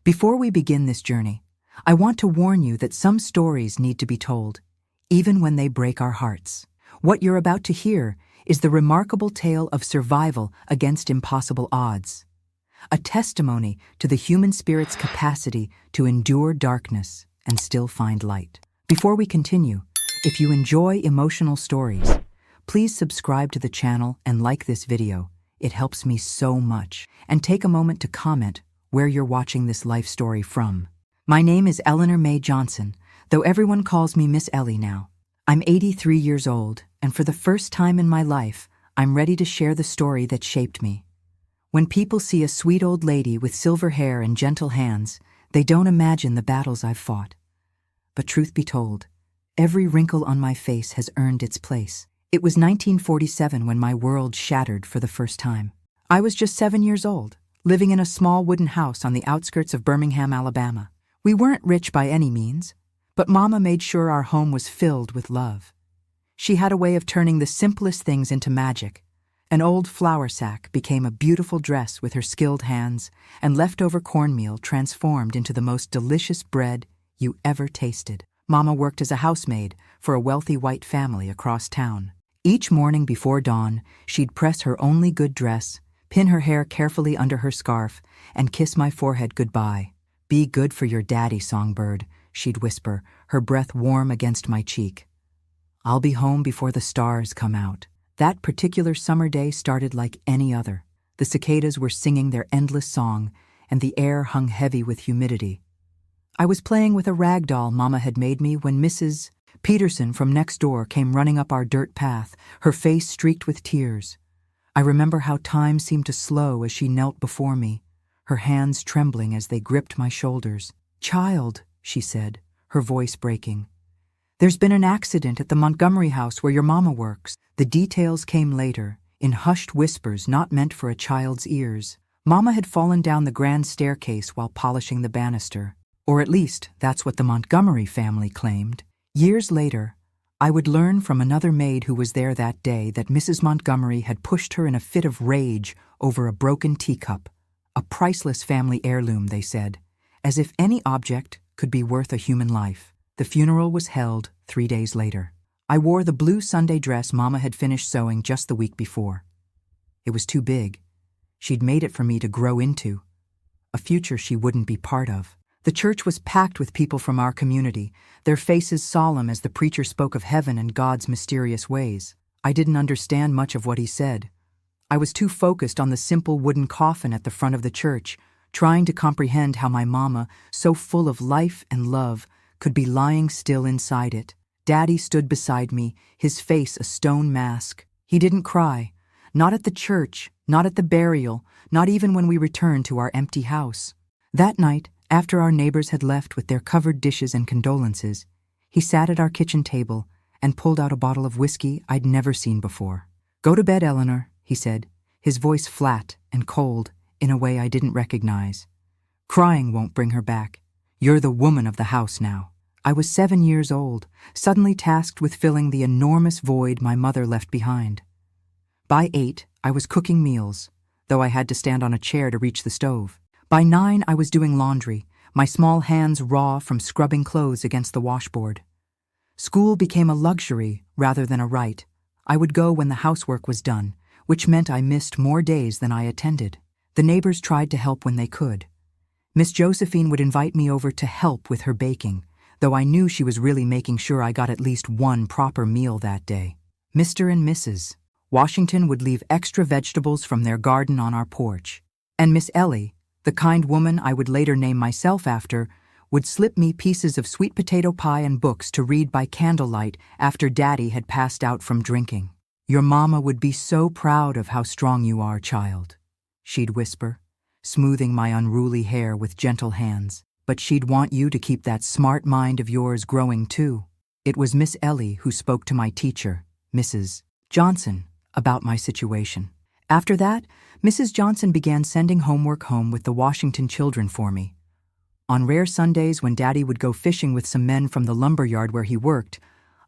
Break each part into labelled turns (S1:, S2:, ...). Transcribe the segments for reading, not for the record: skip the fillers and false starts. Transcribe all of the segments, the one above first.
S1: Before we begin this journey, I want to warn you that some stories need to be told, even when they break our hearts. What you're about to hear is the remarkable tale of survival against impossible odds, a testimony to the human spirit's capacity to endure darkness and still find light. Before we continue, if you enjoy emotional stories, please subscribe to the channel and like this video. It helps me so much. And take a moment to comment where you're watching this life story from. My name is Eleanor Mae Johnson, though everyone calls me Miss Ellie now. I'm 83 years old, and for the first time in my life, I'm ready to share the story that shaped me. When people see a sweet old lady with silver hair and gentle hands, they don't imagine the battles I've fought. But truth be told, every wrinkle on my face has earned its place. It was 1947 when my world shattered for the first time. I was just 7 years old, living in a small wooden house on the outskirts of Birmingham, Alabama. We weren't rich by any means, but Mama made sure our home was filled with love. She had a way of turning the simplest things into magic. An old flour sack became a beautiful dress with her skilled hands, and leftover cornmeal transformed into the most delicious bread you ever tasted. Mama worked as a housemaid for a wealthy white family across town. Each morning before dawn, she'd press her only good dress, pin her hair carefully under her scarf, and kiss my forehead goodbye. "Be good for your daddy, songbird," she'd whisper, her breath warm against my cheek. "I'll be home before the stars come out." That particular summer day started like any other. The cicadas were singing their endless song, and the air hung heavy with humidity. I was playing with a rag doll Mama had made me when Mrs. Peterson from next door came running up our dirt path, her face streaked with tears. I remember how time seemed to slow as she knelt before me, her hands trembling as they gripped my shoulders. "Child," she said, her voice breaking, "there's been an accident at the Montgomery house where your mama works." The details came later, in hushed whispers not meant for a child's ears. Mama had fallen down the grand staircase while polishing the banister. Or at least, that's what the Montgomery family claimed. Years later, I would learn from another maid who was there that day that Mrs. Montgomery had pushed her in a fit of rage over a broken teacup, a priceless family heirloom, they said, as if any object could be worth a human life. The funeral was held 3 days later. I wore the blue Sunday dress Mama had finished sewing just the week before. It was too big. She'd made it for me to grow into, a future she wouldn't be part of. The church was packed with people from our community, their faces solemn as the preacher spoke of heaven and God's mysterious ways. I didn't understand much of what he said. I was too focused on the simple wooden coffin at the front of the church, trying to comprehend how my mama, so full of life and love, could be lying still inside it. Daddy stood beside me, his face a stone mask. He didn't cry, not at the church, not at the burial, not even when we returned to our empty house. That night, after our neighbors had left with their covered dishes and condolences, he sat at our kitchen table and pulled out a bottle of whiskey I'd never seen before. "Go to bed, Eleanor," he said, his voice flat and cold in a way I didn't recognize. "Crying won't bring her back. You're the woman of the house now." I was 7 years old, suddenly tasked with filling the enormous void my mother left behind. By 8, I was cooking meals, though I had to stand on a chair to reach the stove. By 9, I was doing laundry, my small hands raw from scrubbing clothes against the washboard. School became a luxury rather than a right. I would go when the housework was done, which meant I missed more days than I attended. The neighbors tried to help when they could. Miss Josephine would invite me over to help with her baking, though I knew she was really making sure I got at least one proper meal that day. Mr. and Mrs. Washington would leave extra vegetables from their garden on our porch, and Miss Ellie, the kind woman I would later name myself after, would slip me pieces of sweet potato pie and books to read by candlelight after Daddy had passed out from drinking. "Your mama would be so proud of how strong you are, child," she'd whisper, smoothing my unruly hair with gentle hands. "But she'd want you to keep that smart mind of yours growing too." It was Miss Ellie who spoke to my teacher, Mrs. Johnson, about my situation. After that, Mrs. Johnson began sending homework home with the Washington children for me. On rare Sundays when Daddy would go fishing with some men from the lumber yard where he worked,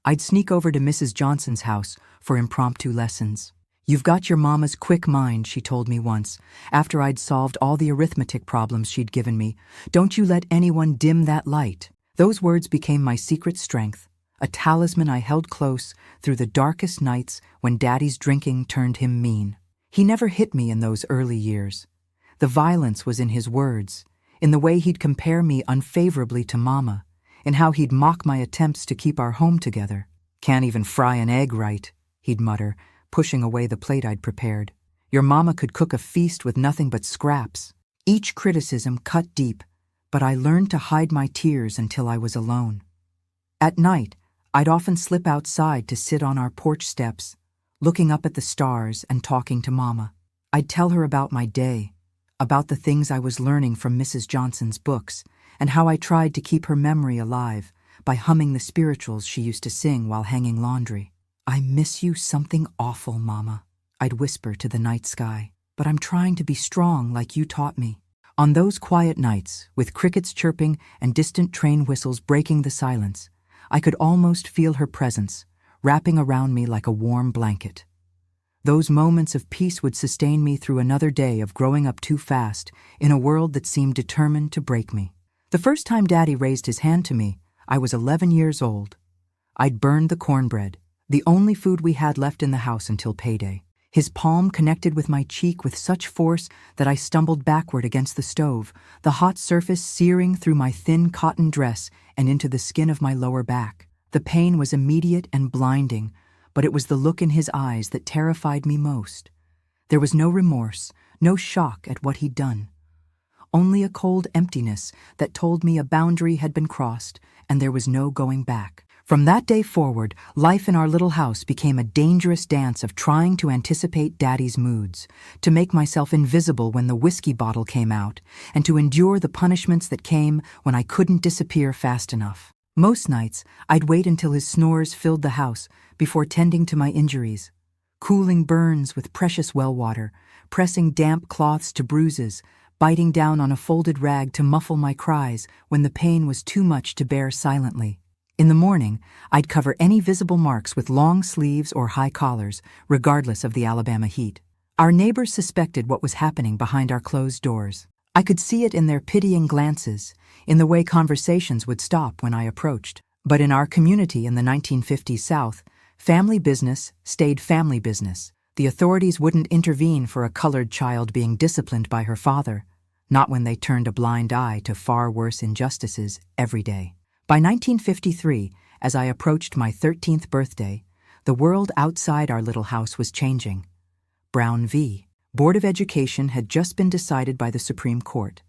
S1: I'd sneak over to Mrs. Johnson's house for impromptu lessons. "You've got your mama's quick mind," she told me once, after I'd solved all the arithmetic problems she'd given me. "Don't you let anyone dim that light." Those words became my secret strength, a talisman I held close through the darkest nights when Daddy's drinking turned him mean. He never hit me in those early years. The violence was in his words, in the way he'd compare me unfavorably to Mama, in how he'd mock my attempts to keep our home together. "Can't even fry an egg right," he'd mutter, pushing away the plate I'd prepared. "Your mama could cook a feast with nothing but scraps." Each criticism cut deep, but I learned to hide my tears until I was alone. At night, I'd often slip outside to sit on our porch steps, looking up at the stars and talking to Mama. I'd tell her about my day, about the things I was learning from Mrs. Johnson's books, and how I tried to keep her memory alive by humming the spirituals she used to sing while hanging laundry. "I miss you something awful, Mama," I'd whisper to the night sky, "but I'm trying to be strong like you taught me." On those quiet nights, with crickets chirping and distant train whistles breaking the silence, I could almost feel her presence, wrapping around me like a warm blanket. Those moments of peace would sustain me through another day of growing up too fast in a world that seemed determined to break me. The first time Daddy raised his hand to me, I was 11 years old. I'd burned the cornbread, the only food we had left in the house until payday. His palm connected with my cheek with such force that I stumbled backward against the stove, the hot surface searing through my thin cotton dress and into the skin of my lower back. The pain was immediate and blinding, but it was the look in his eyes that terrified me most. There was no remorse, no shock at what he'd done. Only a cold emptiness that told me a boundary had been crossed and there was no going back. From that day forward, life in our little house became a dangerous dance of trying to anticipate Daddy's moods, to make myself invisible when the whiskey bottle came out, and to endure the punishments that came when I couldn't disappear fast enough. Most nights, I'd wait until his snores filled the house before tending to my injuries, cooling burns with precious well water, pressing damp cloths to bruises, biting down on a folded rag to muffle my cries when the pain was too much to bear silently. In the morning, I'd cover any visible marks with long sleeves or high collars, regardless of the Alabama heat. Our neighbors suspected what was happening behind our closed doors. I could see it in their pitying glances, in the way conversations would stop when I approached. But in our community in the 1950s South, family business stayed family business. The authorities wouldn't intervene for a colored child being disciplined by her father, not when they turned a blind eye to far worse injustices every day. By 1953, as I approached my 13th birthday, the world outside our little house was changing. Brown v. Board of Education had just been decided by the Supreme Court,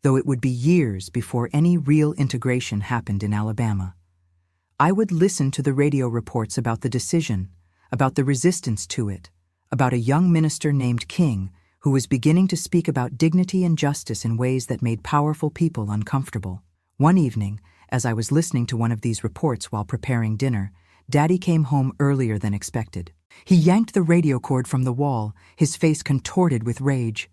S1: though it would be years before any real integration happened in Alabama. I would listen to the radio reports about the decision, about the resistance to it, about a young minister named King who was beginning to speak about dignity and justice in ways that made powerful people uncomfortable. One evening, as I was listening to one of these reports while preparing dinner, Daddy came home earlier than expected. He yanked the radio cord from the wall, his face contorted with rage.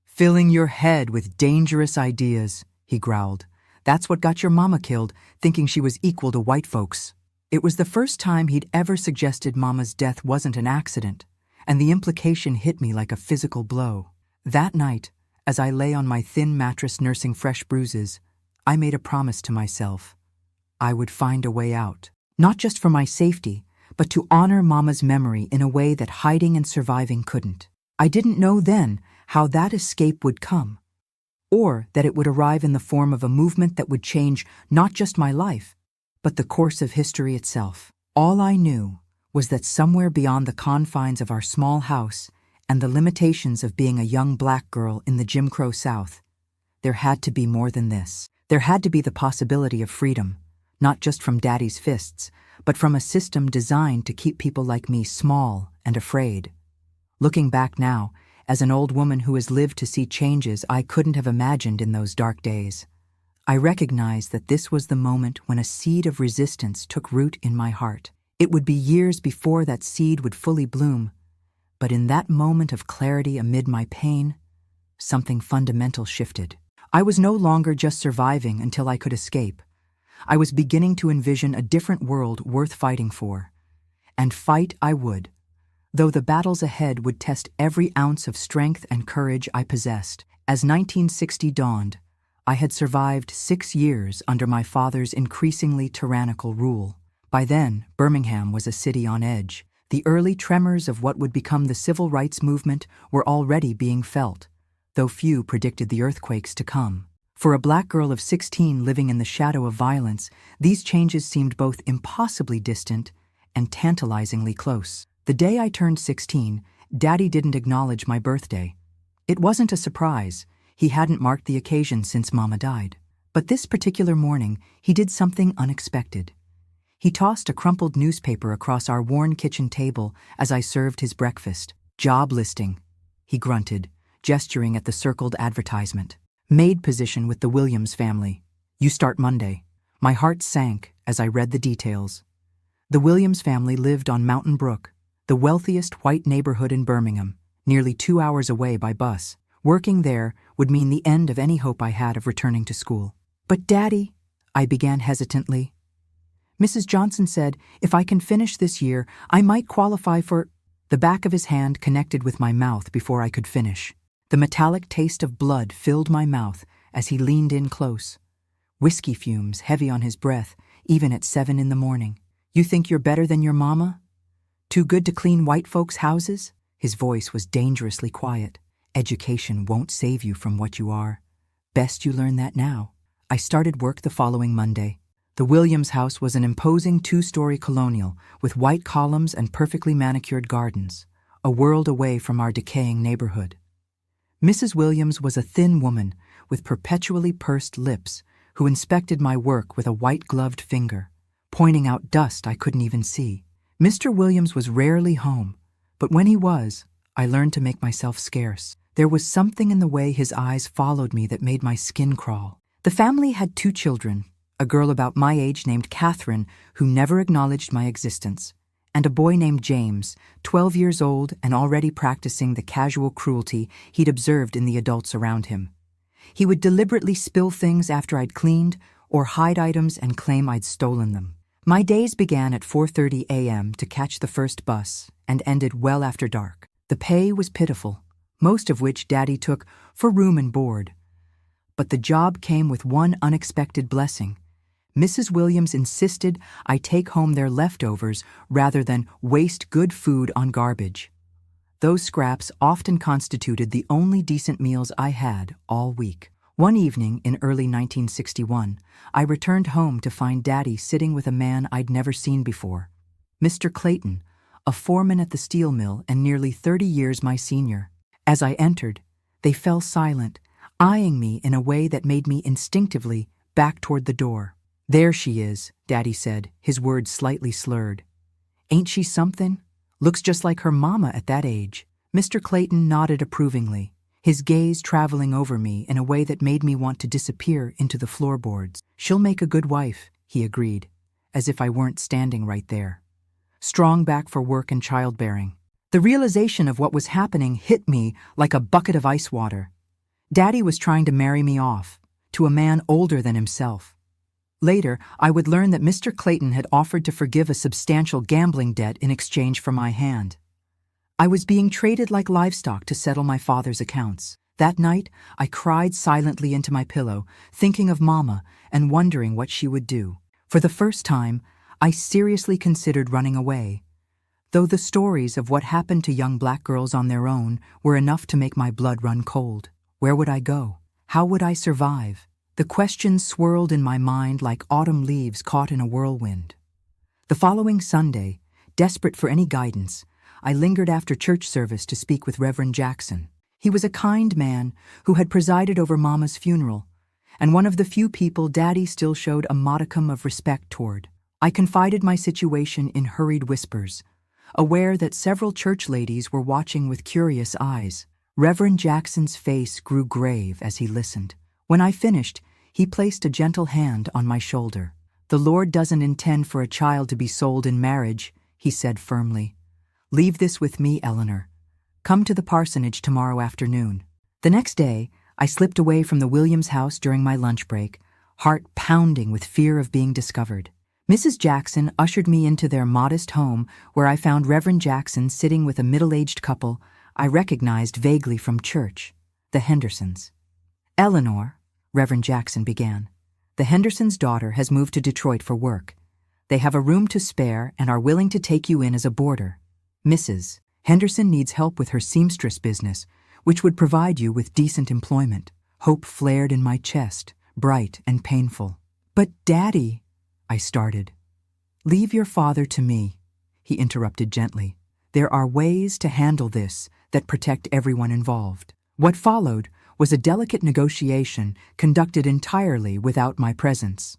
S1: "Filling your head with dangerous ideas," he growled. "That's what got your mama killed, thinking she was equal to white folks." It was the first time he'd ever suggested Mama's death wasn't an accident, and the implication hit me like a physical blow. That night, as I lay on my thin mattress nursing fresh bruises, I made a promise to myself. I would find a way out, not just for my safety, but to honor Mama's memory in a way that hiding and surviving couldn't. I didn't know then how that escape would come, or that it would arrive in the form of a movement that would change not just my life, but the course of history itself. All I knew was that somewhere beyond the confines of our small house and the limitations of being a young black girl in the Jim Crow South, there had to be more than this. There had to be the possibility of freedom, not just from Daddy's fists, but from a system designed to keep people like me small and afraid. Looking back now, as an old woman who has lived to see changes I couldn't have imagined in those dark days, I recognize that this was the moment when a seed of resistance took root in my heart. It would be years before that seed would fully bloom, but in that moment of clarity amid my pain, something fundamental shifted. I was no longer just surviving until I could escape. I was beginning to envision a different world worth fighting for. And fight I would. though the battles ahead would test every ounce of strength and courage I possessed. As 1960 dawned, I had survived 6 years under my father's increasingly tyrannical rule. By then, Birmingham was a city on edge. The early tremors of what would become the civil rights movement were already being felt, though few predicted the earthquakes to come. For a black girl of 16 living in the shadow of violence, these changes seemed both impossibly distant and tantalizingly close. The day I turned 16, Daddy didn't acknowledge my birthday. It wasn't a surprise. He hadn't marked the occasion since Mama died. But this particular morning, he did something unexpected. He tossed a crumpled newspaper across our worn kitchen table as I served his breakfast. "Job listing," he grunted, gesturing at the circled advertisement. "Maid position with the Williams family. You start Monday." My heart sank as I read the details. The Williams family lived on Mountain Brook, the wealthiest white neighborhood in Birmingham, nearly 2 hours away by bus. Working there would mean the end of any hope I had of returning to school. "But Daddy," I began hesitantly. "Mrs. Johnson said if I can finish this year, I might qualify for—" The back of his hand connected with my mouth before I could finish. The metallic taste of blood filled my mouth as he leaned in close. Whiskey fumes heavy on his breath, even at 7 in the morning. "You think you're better than your mama? Too good to clean white folks' houses?" His voice was dangerously quiet. "Education won't save you from what you are. Best you learn that now." I started work the following Monday. The Williams house was an imposing 2-story colonial with white columns and perfectly manicured gardens, a world away from our decaying neighborhood. Mrs. Williams was a thin woman with perpetually pursed lips who inspected my work with a white-gloved finger, pointing out dust I couldn't even see. Mr. Williams was rarely home, but when he was, I learned to make myself scarce. There was something in the way his eyes followed me that made my skin crawl. The family had 2 children, a girl about my age named Catherine, who never acknowledged my existence, and a boy named James, 12 years old and already practicing the casual cruelty he'd observed in the adults around him. He would deliberately spill things after I'd cleaned or hide items and claim I'd stolen them. My days began at 4:30 a.m. to catch the first bus and ended well after dark. The pay was pitiful, most of which Daddy took for room and board. But the job came with one unexpected blessing. Mrs. Williams insisted I take home their leftovers rather than waste good food on garbage. Those scraps often constituted the only decent meals I had all week. One evening in early 1961, I returned home to find Daddy sitting with a man I'd never seen before. Mr. Clayton, a foreman at the steel mill and nearly 30 years my senior. As I entered, they fell silent, eyeing me in a way that made me instinctively back toward the door. "There she is," Daddy said, his words slightly slurred. "Ain't she something? Looks just like her mama at that age." Mr. Clayton nodded approvingly, his gaze traveling over me in a way that made me want to disappear into the floorboards. "She'll make a good wife," he agreed, as if I weren't standing right there. Strong back for work and childbearing. The realization of what was happening hit me like a bucket of ice water. Daddy was trying to marry me off, to a man older than himself. Later, I would learn that Mr. Clayton had offered to forgive a substantial gambling debt in exchange for my hand. I was being traded like livestock to settle my father's accounts. That night, I cried silently into my pillow, thinking of Mama and wondering what she would do. For the first time, I seriously considered running away. Though the stories of what happened to young black girls on their own were enough to make my blood run cold. Where would I go? How would I survive? The questions swirled in my mind like autumn leaves caught in a whirlwind. The following Sunday, desperate for any guidance, I lingered after church service to speak with Reverend Jackson. He was a kind man who had presided over Mama's funeral, and one of the few people Daddy still showed a modicum of respect toward. I confided my situation in hurried whispers, aware that several church ladies were watching with curious eyes. Reverend Jackson's face grew grave as he listened. When I finished, he placed a gentle hand on my shoulder. "The Lord doesn't intend for a child to be sold in marriage," he said firmly. "Leave this with me, Eleanor. Come to the parsonage tomorrow afternoon." The next day, I slipped away from the Williams house during my lunch break, heart pounding with fear of being discovered. Mrs. Jackson ushered me into their modest home, where I found Reverend Jackson sitting with a middle-aged couple I recognized vaguely from church, the Hendersons. "Eleanor," Reverend Jackson began, "the Hendersons' daughter has moved to Detroit for work. They have a room to spare and are willing to take you in as a boarder. Mrs. Henderson needs help with her seamstress business, which would provide you with decent employment." Hope flared in my chest, bright and painful. "But, Daddy," I started. "Leave your father to me," he interrupted gently. "There are ways to handle this that protect everyone involved." What followed was a delicate negotiation conducted entirely without my presence.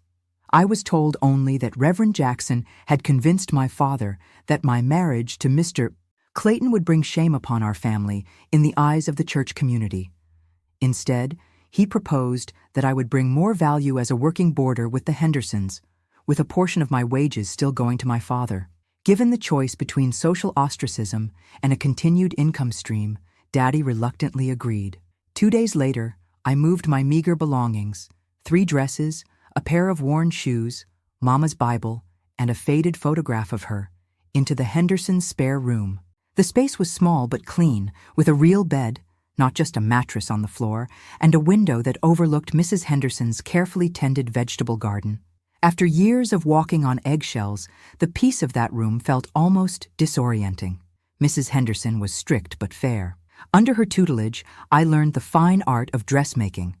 S1: I was told only that Reverend Jackson had convinced my father that my marriage to Mr. Clayton would bring shame upon our family in the eyes of the church community. Instead, he proposed that I would bring more value as a working boarder with the Hendersons, with a portion of my wages still going to my father. Given the choice between social ostracism and a continued income stream, Daddy reluctantly agreed. 2 days later, I moved my meager belongings, 3 dresses, a pair of worn shoes, Mama's Bible, and a faded photograph of her, into the Hendersons' spare room. The space was small but clean, with a real bed, not just a mattress on the floor, and a window that overlooked Mrs. Henderson's carefully tended vegetable garden. After years of walking on eggshells, the peace of that room felt almost disorienting. Mrs. Henderson was strict but fair. Under her tutelage, I learned the fine art of dressmaking,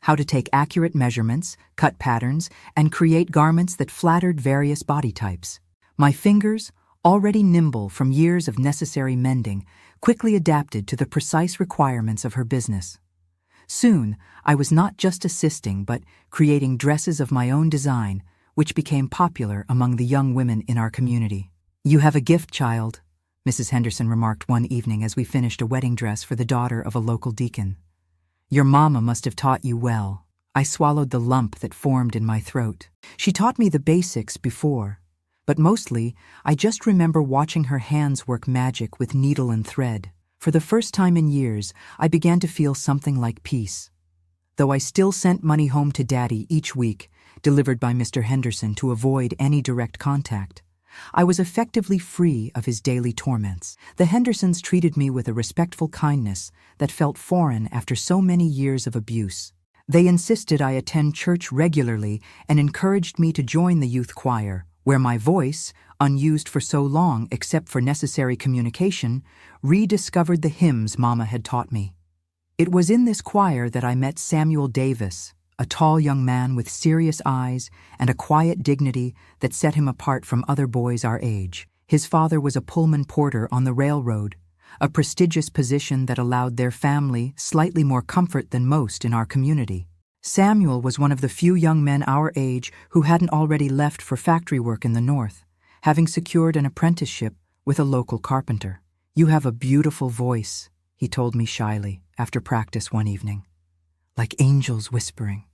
S1: how to take accurate measurements, cut patterns, and create garments that flattered various body types. My fingers, already nimble from years of necessary mending, quickly adapted to the precise requirements of her business. Soon, I was not just assisting but creating dresses of my own design, which became popular among the young women in our community. "You have a gift, child," Mrs. Henderson remarked one evening as we finished a wedding dress for the daughter of a local deacon. "Your mama must have taught you well." I swallowed the lump that formed in my throat. She taught me the basics before, but mostly I just remember watching her hands work magic with needle and thread. For the first time in years, I began to feel something like peace. Though I still sent money home to Daddy each week, delivered by Mr. Henderson to avoid any direct contact, I was effectively free of his daily torments. The Hendersons treated me with a respectful kindness that felt foreign after so many years of abuse. They insisted I attend church regularly and encouraged me to join the youth choir, where my voice, unused for so long except for necessary communication, rediscovered the hymns Mama had taught me. It was in this choir that I met Samuel Davis, a tall young man with serious eyes and a quiet dignity that set him apart from other boys our age. His father was a Pullman porter on the railroad, a prestigious position that allowed their family slightly more comfort than most in our community. Samuel was one of the few young men our age who hadn't already left for factory work in the North, having secured an apprenticeship with a local carpenter. "You have a beautiful voice," he told me shyly after practice one evening. "Like angels whispering."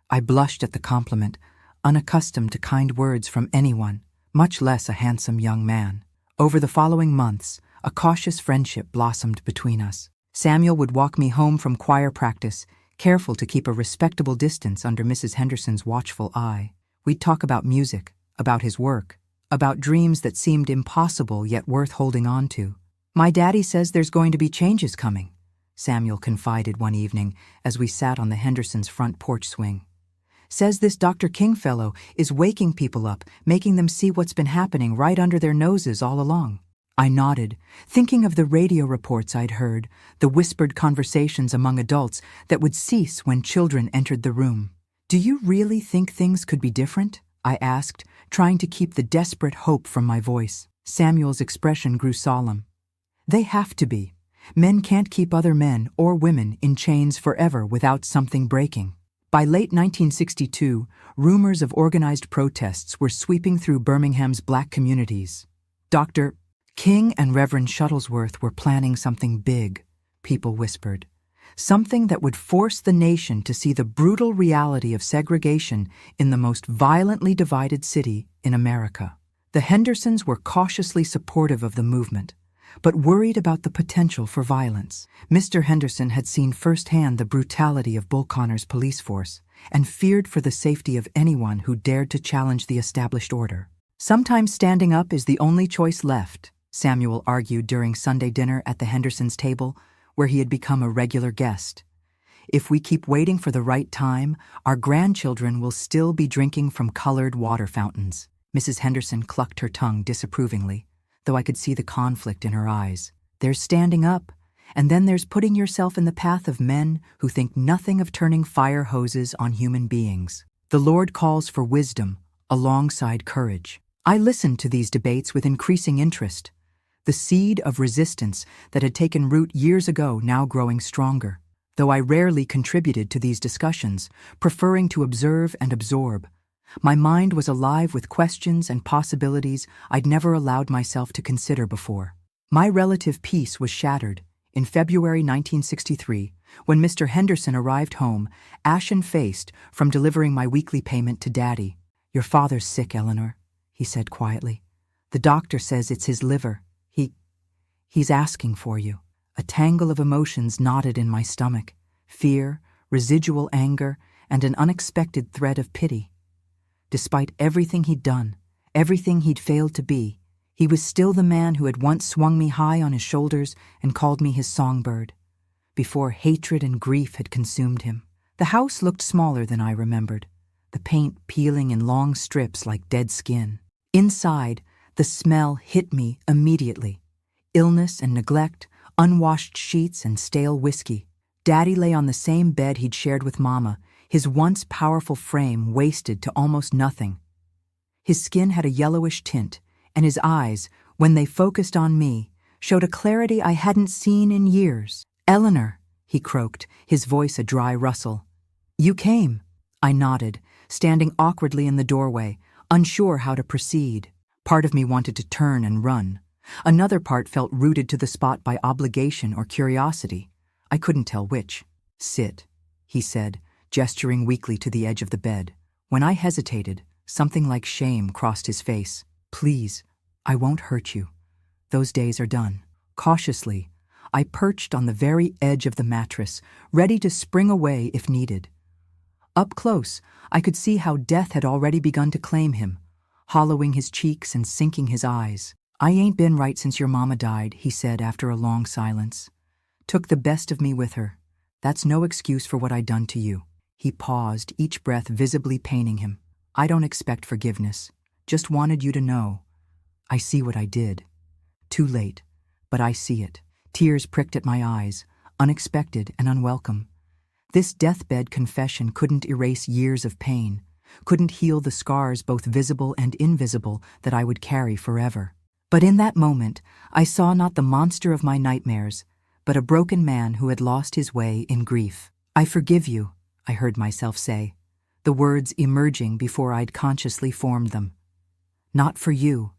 S1: I blushed at the compliment, unaccustomed to kind words from anyone, much less a handsome young man. Over the following months, a cautious friendship blossomed between us. Samuel would walk me home from choir practice, careful to keep a respectable distance under Mrs. Henderson's watchful eye. We'd talk about music, about his work, about dreams that seemed impossible yet worth holding on to. "My daddy says there's going to be changes coming," Samuel confided one evening as we sat on the Hendersons' front porch swing. "Says this Dr. King fellow is waking people up, making them see what's been happening right under their noses all along." I nodded, thinking of the radio reports I'd heard, the whispered conversations among adults that would cease when children entered the room. "Do you really think things could be different?" I asked, trying to keep the desperate hope from my voice. Samuel's expression grew solemn. "They have to be. Men can't keep other men or women in chains forever without something breaking." By late 1962, rumors of organized protests were sweeping through Birmingham's black communities. Dr. King and Reverend Shuttlesworth were planning something big, people whispered. Something that would force the nation to see the brutal reality of segregation in the most violently divided city in America. The Hendersons were cautiously supportive of the movement, but worried about the potential for violence. Mr. Henderson had seen firsthand the brutality of Bull Connor's police force, and feared for the safety of anyone who dared to challenge the established order. Sometimes standing up is the only choice left, Samuel argued during Sunday dinner at the Hendersons' table, where he had become a regular guest. If we keep waiting for the right time, our grandchildren will still be drinking from colored water fountains. Mrs. Henderson clucked her tongue disapprovingly, though I could see the conflict in her eyes. There's standing up, and then there's putting yourself in the path of men who think nothing of turning fire hoses on human beings. The Lord calls for wisdom alongside courage. I listened to these debates with increasing interest, the seed of resistance that had taken root years ago now growing stronger. Though I rarely contributed to these discussions, preferring to observe and absorb, my mind was alive with questions and possibilities I'd never allowed myself to consider before. My relative peace was shattered in February 1963 when Mr. Henderson arrived home, ashen-faced from delivering my weekly payment to Daddy. "Your father's sick, Eleanor," he said quietly. "The doctor says it's his liver. He's asking for you." A tangle of emotions knotted in my stomach: fear, residual anger, and an unexpected thread of pity. Despite everything he'd done, everything he'd failed to be, he was still the man who had once swung me high on his shoulders and called me his songbird, before hatred and grief had consumed him. The house looked smaller than I remembered, the paint peeling in long strips like dead skin. Inside, the smell hit me immediately: illness and neglect, unwashed sheets and stale whiskey. Daddy lay on the same bed he'd shared with Mama, his once powerful frame wasted to almost nothing. His skin had a yellowish tint, and his eyes, when they focused on me, showed a clarity I hadn't seen in years. "Eleanor," he croaked, his voice a dry rustle. "You came." I nodded, standing awkwardly in the doorway, unsure how to proceed. Part of me wanted to turn and run. Another part felt rooted to the spot by obligation or curiosity. I couldn't tell which. "Sit," he said, gesturing weakly to the edge of the bed. When I hesitated, something like shame crossed his face. "Please, I won't hurt you. Those days are done." Cautiously, I perched on the very edge of the mattress, ready to spring away if needed. Up close, I could see how death had already begun to claim him, hollowing his cheeks and sinking his eyes. "I ain't been right since your mama died," he said after a long silence. "Took the best of me with her. That's no excuse for what I'd done to you." He paused, each breath visibly paining him. "I don't expect forgiveness. Just wanted you to know. I see what I did. Too late, but I see it." Tears pricked at my eyes, unexpected and unwelcome. This deathbed confession couldn't erase years of pain, couldn't heal the scars both visible and invisible that I would carry forever. But in that moment, I saw not the monster of my nightmares, but a broken man who had lost his way in grief. "I forgive you," I heard myself say, the words emerging before I'd consciously formed them. "Not for you,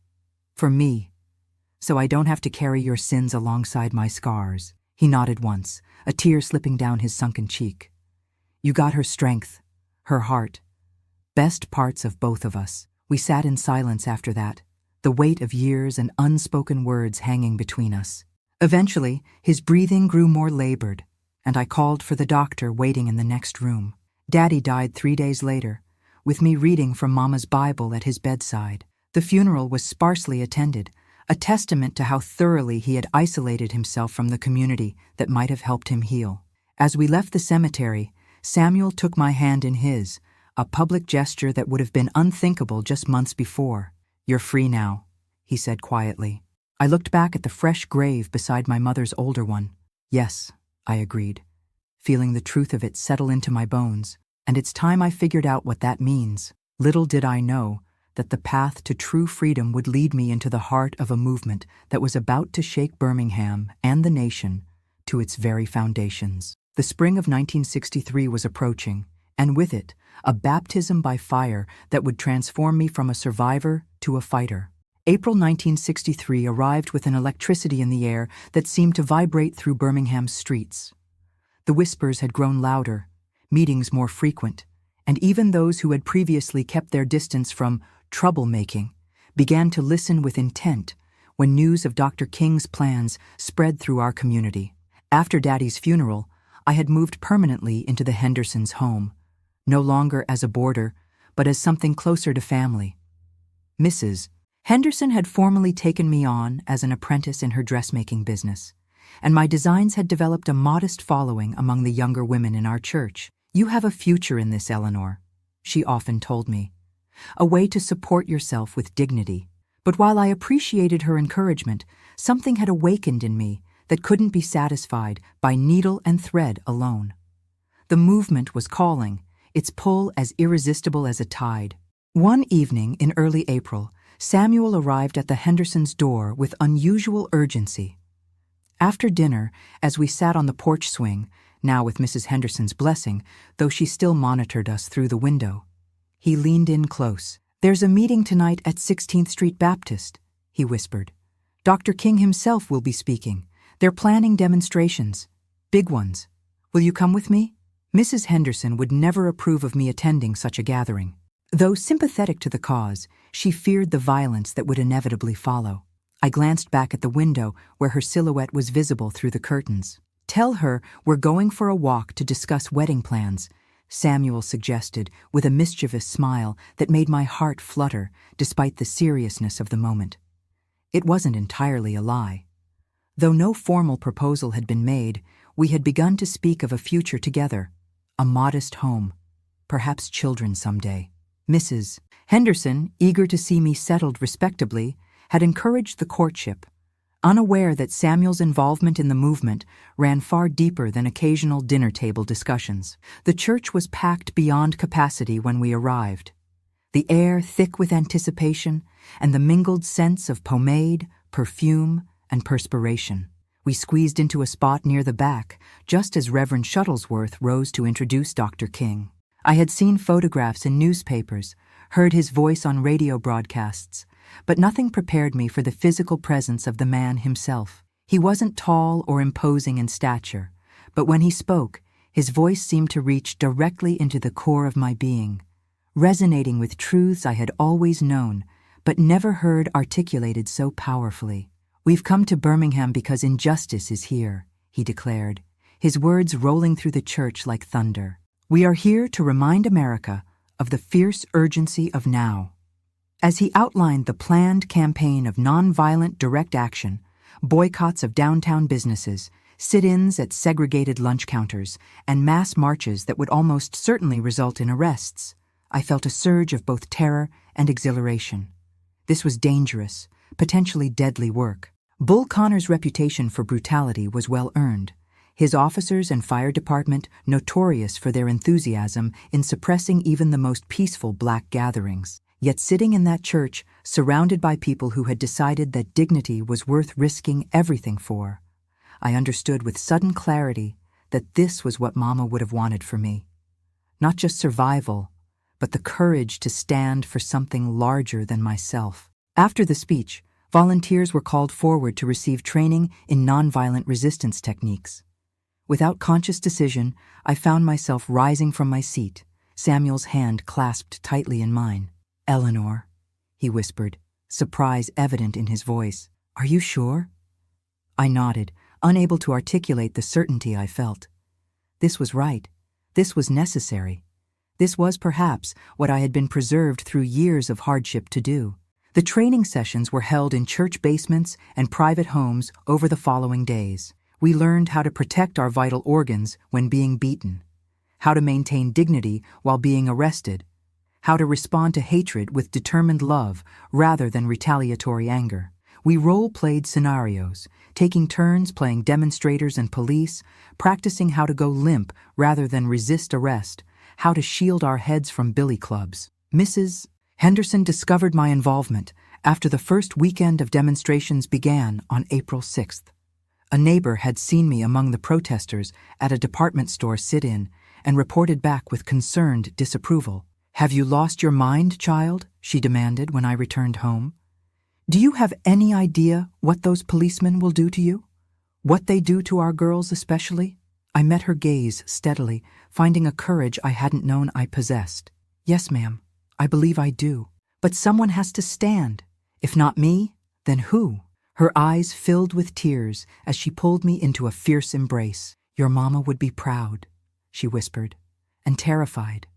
S1: for me, so I don't have to carry your sins alongside my scars." He nodded once, a tear slipping down his sunken cheek. "You got her strength, her heart, best parts of both of us." We sat in silence after that, the weight of years and unspoken words hanging between us. Eventually, his breathing grew more labored, and I called for the doctor waiting in the next room. Daddy died 3 days later, with me reading from Mama's Bible at his bedside. The funeral was sparsely attended, a testament to how thoroughly he had isolated himself from the community that might have helped him heal. As we left the cemetery, Samuel took my hand in his, a public gesture that would have been unthinkable just months before. "You're free now," he said quietly. I looked back at the fresh grave beside my mother's older one. "Yes," I agreed, feeling the truth of it settle into my bones, and it's time I figured out what that means. Little did I know that the path to true freedom would lead me into the heart of a movement that was about to shake Birmingham and the nation to its very foundations. The spring of 1963 was approaching, and with it, a baptism by fire that would transform me from a survivor to a fighter. April 1963 arrived with an electricity in the air that seemed to vibrate through Birmingham's streets. The whispers had grown louder, meetings more frequent, and even those who had previously kept their distance from troublemaking began to listen with intent when news of Dr. King's plans spread through our community. After Daddy's funeral, I had moved permanently into the Hendersons' home, no longer as a boarder, but as something closer to family. Mrs. Henderson had formally taken me on as an apprentice in her dressmaking business, and my designs had developed a modest following among the younger women in our church. "You have a future in this, Eleanor," she often told me, "a way to support yourself with dignity." But while I appreciated her encouragement, something had awakened in me that couldn't be satisfied by needle and thread alone. The movement was calling, its pull as irresistible as a tide. One evening in early April, Samuel arrived at the Hendersons' door with unusual urgency. After dinner, as we sat on the porch swing, now with Mrs. Henderson's blessing, though she still monitored us through the window, he leaned in close. "There's a meeting tonight at 16th Street Baptist," he whispered. "Dr. King himself will be speaking. They're planning demonstrations. Big ones. Will you come with me?" Mrs. Henderson would never approve of me attending such a gathering. Though sympathetic to the cause, she feared the violence that would inevitably follow. I glanced back at the window where her silhouette was visible through the curtains. "Tell her we're going for a walk to discuss wedding plans," Samuel suggested with a mischievous smile that made my heart flutter despite the seriousness of the moment. It wasn't entirely a lie. Though no formal proposal had been made, we had begun to speak of a future together, a modest home, perhaps children someday. Mrs. Henderson, eager to see me settled respectably, had encouraged the courtship, unaware that Samuel's involvement in the movement ran far deeper than occasional dinner-table discussions. The church was packed beyond capacity when we arrived, the air thick with anticipation and the mingled scents of pomade, perfume, and perspiration. We squeezed into a spot near the back, just as Reverend Shuttlesworth rose to introduce Dr. King. I had seen photographs in newspapers, heard his voice on radio broadcasts, but nothing prepared me for the physical presence of the man himself. He wasn't tall or imposing in stature, but when he spoke, his voice seemed to reach directly into the core of my being, resonating with truths I had always known, but never heard articulated so powerfully. "We've come to Birmingham because injustice is here," he declared, his words rolling through the church like thunder. "We are here to remind America of the fierce urgency of now." As he outlined the planned campaign of nonviolent direct action, boycotts of downtown businesses, sit-ins at segregated lunch counters, and mass marches that would almost certainly result in arrests, I felt a surge of both terror and exhilaration. This was dangerous, potentially deadly work. Bull Connor's reputation for brutality was well earned, his officers and fire department notorious for their enthusiasm in suppressing even the most peaceful black gatherings. Yet sitting in that church, surrounded by people who had decided that dignity was worth risking everything for, I understood with sudden clarity that this was what Mama would have wanted for me. Not just survival, but the courage to stand for something larger than myself. After the speech, volunteers were called forward to receive training in nonviolent resistance techniques. Without conscious decision, I found myself rising from my seat, Samuel's hand clasped tightly in mine. "Eleanor," he whispered, surprise evident in his voice. "Are you sure?" I nodded, unable to articulate the certainty I felt. This was right. This was necessary. This was perhaps what I had been preserved through years of hardship to do. The training sessions were held in church basements and private homes over the following days. We learned how to protect our vital organs when being beaten, how to maintain dignity while being arrested, how to respond to hatred with determined love rather than retaliatory anger. We role-played scenarios, taking turns playing demonstrators and police, practicing how to go limp rather than resist arrest, how to shield our heads from billy clubs. Mrs. Henderson discovered my involvement after the first weekend of demonstrations began on April 6th. A neighbor had seen me among the protesters at a department store sit-in and reported back with concerned disapproval. "Have you lost your mind, child?" she demanded when I returned home. "Do you have any idea what those policemen will do to you? What they do to our girls especially?" I met her gaze steadily, finding a courage I hadn't known I possessed. "Yes, ma'am, I believe I do. But someone has to stand. If not me, then who?" Her eyes filled with tears as she pulled me into a fierce embrace. "Your mama would be proud," she whispered, "and terrified.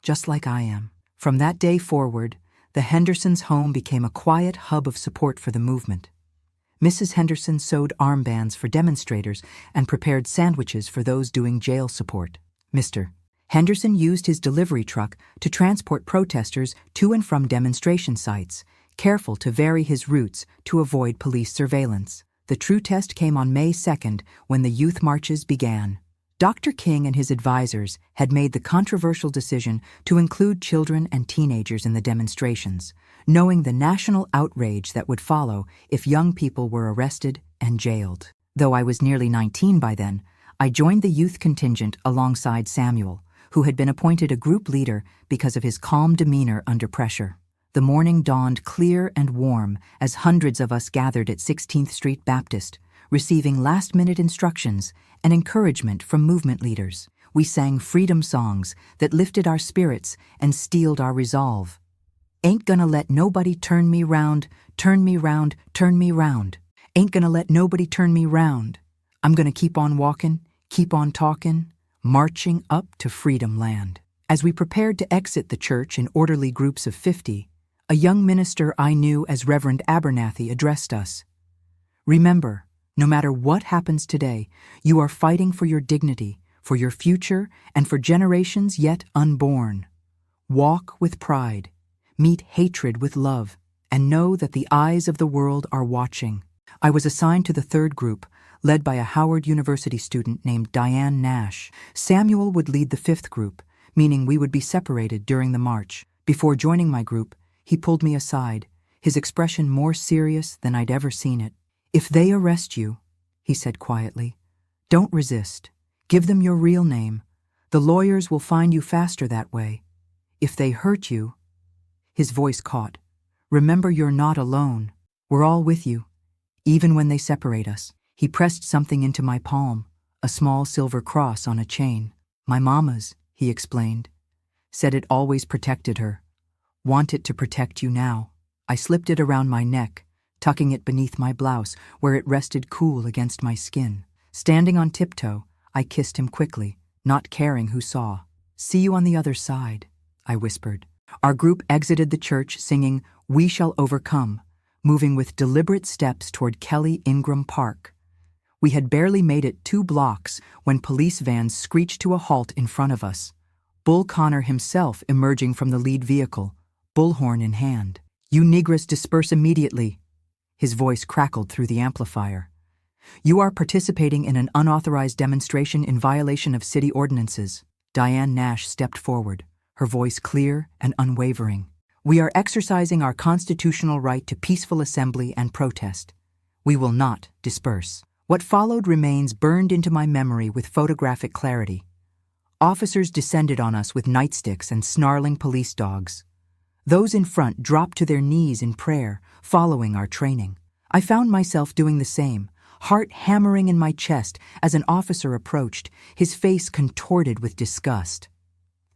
S1: just like I am. From that day forward, the Hendersons' home became a quiet hub of support for the movement. Mrs. Henderson sewed armbands for demonstrators and prepared sandwiches for those doing jail support. Mr. Henderson used his delivery truck to transport protesters to and from demonstration sites, careful to vary his routes to avoid police surveillance. The true test came on May 2nd when the youth marches began. Dr. King and his advisors had made the controversial decision to include children and teenagers in the demonstrations, knowing the national outrage that would follow if young people were arrested and jailed. Though I was nearly 19 by then, I joined the youth contingent alongside Samuel, who had been appointed a group leader because of his calm demeanor under pressure. The morning dawned clear and warm as hundreds of us gathered at 16th Street Baptist, receiving last-minute instructions and encouragement from movement leaders. We sang freedom songs that lifted our spirits and steeled our resolve. Ain't gonna let nobody turn me round, turn me round, turn me round. Ain't gonna let nobody turn me round. I'm gonna keep on walking, keep on talking, marching up to freedom land. As we prepared to exit the church in orderly groups of 50, a young minister I knew as Reverend Abernathy addressed us. Remember, no matter what happens today, you are fighting for your dignity, for your future, and for generations yet unborn. Walk with pride, meet hatred with love, and know that the eyes of the world are watching. I was assigned to the third group, led by a Howard University student named Diane Nash. Samuel would lead the fifth group, meaning we would be separated during the march. Before joining my group, he pulled me aside, his expression more serious than I'd ever seen it. "If they arrest you," he said quietly, "don't resist. Give them your real name. The lawyers will find you faster that way. If they hurt you," his voice caught, "remember you're not alone. We're all with you, even when they separate us." He pressed something into my palm, a small silver cross on a chain. "My mama's," he explained. "Said it always protected her. Want it to protect you now." I slipped it around my neck, tucking it beneath my blouse where it rested cool against my skin. Standing on tiptoe, I kissed him quickly, not caring who saw. "See you on the other side," I whispered. Our group exited the church singing "We Shall Overcome," moving with deliberate steps toward Kelly Ingram Park. We had barely made it 2 blocks when police vans screeched to a halt in front of us, Bull Connor himself emerging from the lead vehicle, bullhorn in hand. "You Negras disperse immediately," his voice crackled through the amplifier. "You are participating in an unauthorized demonstration in violation of city ordinances." Diane Nash stepped forward, her voice clear and unwavering. "We are exercising our constitutional right to peaceful assembly and protest. We will not disperse." What followed remains burned into my memory with photographic clarity. Officers descended on us with nightsticks and snarling police dogs. Those in front dropped to their knees in prayer, following our training. I found myself doing the same, heart hammering in my chest as an officer approached, his face contorted with disgust.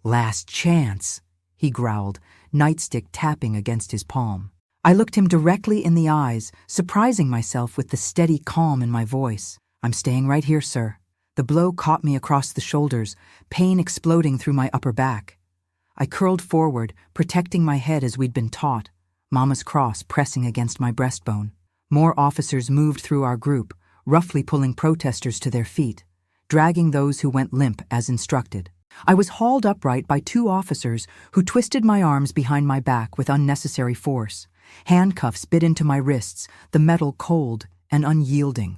S1: "Last chance," he growled, nightstick tapping against his palm. I looked him directly in the eyes, surprising myself with the steady calm in my voice. "I'm staying right here, sir." The blow caught me across the shoulders, pain exploding through my upper back. I curled forward, protecting my head as we'd been taught, Mama's cross pressing against my breastbone. More officers moved through our group, roughly pulling protesters to their feet, dragging those who went limp as instructed. I was hauled upright by 2 officers who twisted my arms behind my back with unnecessary force. Handcuffs bit into my wrists, the metal cold and unyielding.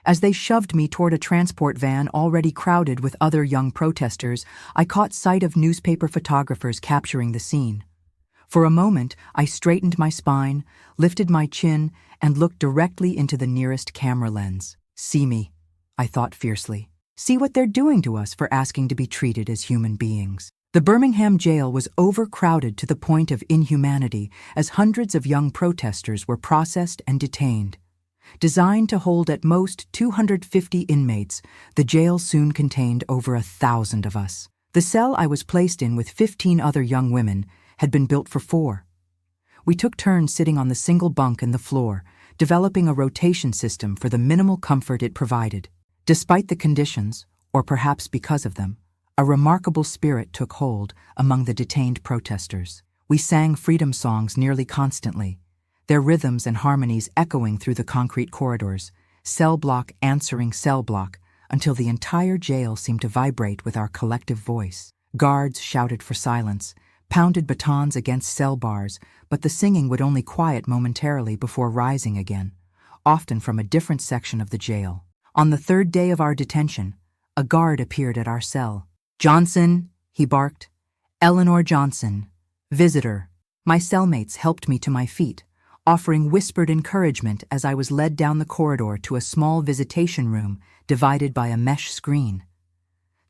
S1: As they shoved me toward a transport van already crowded with other young protesters, I caught sight of newspaper photographers capturing the scene. For a moment, I straightened my spine, lifted my chin, and looked directly into the nearest camera lens. "See me," I thought fiercely. "See what they're doing to us for asking to be treated as human beings." The Birmingham jail was overcrowded to the point of inhumanity as hundreds of young protesters were processed and detained. Designed to hold at most 250 inmates, the jail soon contained over 1,000 of us. The cell I was placed in with 15 other young women had been built for 4. We took turns sitting on the single bunk in the floor, developing a rotation system for the minimal comfort it provided. Despite the conditions, or perhaps because of them, A remarkable spirit took hold among the detained protesters. We sang freedom songs nearly constantly, their rhythms and harmonies echoing through the concrete corridors, cell block answering cell block, until the entire jail seemed to vibrate with our collective voice. Guards shouted for silence, pounded batons against cell bars, but the singing would only quiet momentarily before rising again, often from a different section of the jail. On the third day of our detention, a guard appeared at our cell. "Johnson," he barked. "Eleanor Johnson. Visitor." My cellmates helped me to my feet, offering whispered encouragement as I was led down the corridor to a small visitation room divided by a mesh screen.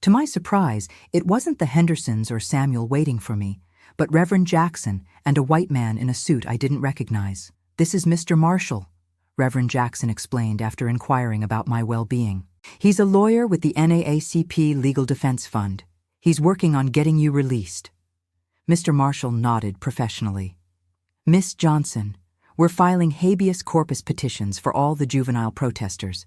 S1: To my surprise, it wasn't the Hendersons or Samuel waiting for me, but Reverend Jackson and a white man in a suit I didn't recognize. "This is Mr. Marshall," Reverend Jackson explained after inquiring about my well-being. "He's a lawyer with the NAACP Legal Defense Fund. He's working on getting you released." Mr. Marshall nodded professionally. "Miss Johnson, we're filing habeas corpus petitions for all the juvenile protesters.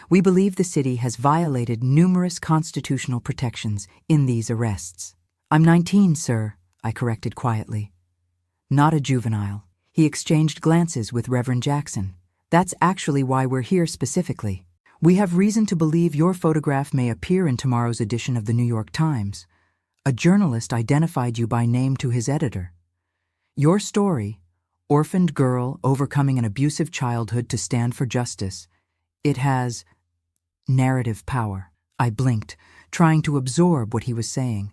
S1: We believe the city has violated numerous constitutional protections in these arrests." "I'm 19, sir," I corrected quietly. "Not a juvenile." He exchanged glances with Reverend Jackson. "That's actually why we're here specifically. We have reason to believe your photograph may appear in tomorrow's edition of the New York Times. A journalist identified you by name to his editor. Your story, orphaned girl overcoming an abusive childhood to stand for justice, it has narrative power." I blinked, trying to absorb what he was saying.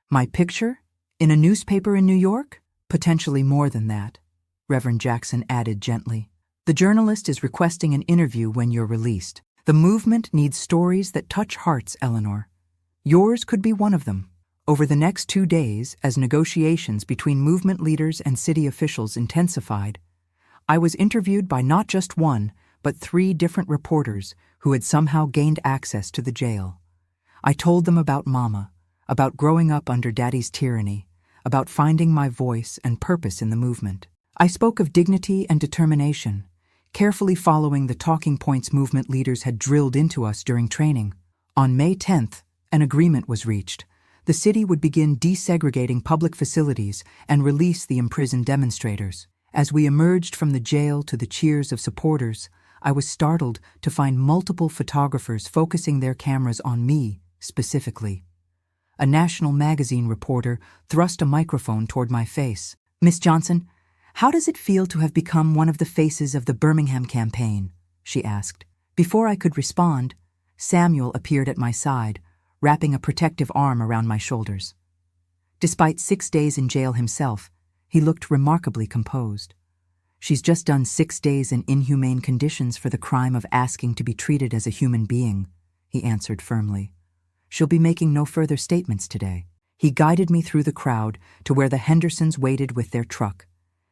S1: "My picture? In a newspaper in New York? Potentially more than that," Reverend Jackson added gently. "The journalist is requesting an interview when you're released. The movement needs stories that touch hearts, Eleanor. Yours could be one of them." Over the next 2 days, as negotiations between movement leaders and city officials intensified, I was interviewed by not just one, but 3 different reporters who had somehow gained access to the jail. I told them about Mama, about growing up under Daddy's tyranny, about finding my voice and purpose in the movement. I spoke of dignity and determination, carefully following the talking points movement leaders had drilled into us during training. On May 10th, an agreement was reached. The city would begin desegregating public facilities and release the imprisoned demonstrators. As we emerged from the jail to the cheers of supporters, I was startled to find multiple photographers focusing their cameras on me, specifically. A national magazine reporter thrust a microphone toward my face. "Miss Johnson, how does it feel to have become one of the faces of the Birmingham campaign?" she asked. Before I could respond, Samuel appeared at my side, wrapping a protective arm around my shoulders. Despite 6 days in jail himself, he looked remarkably composed. "She's just done 6 days in inhumane conditions for the crime of asking to be treated as a human being," he answered firmly. "She'll be making no further statements today." He guided me through the crowd to where the Hendersons waited with their truck,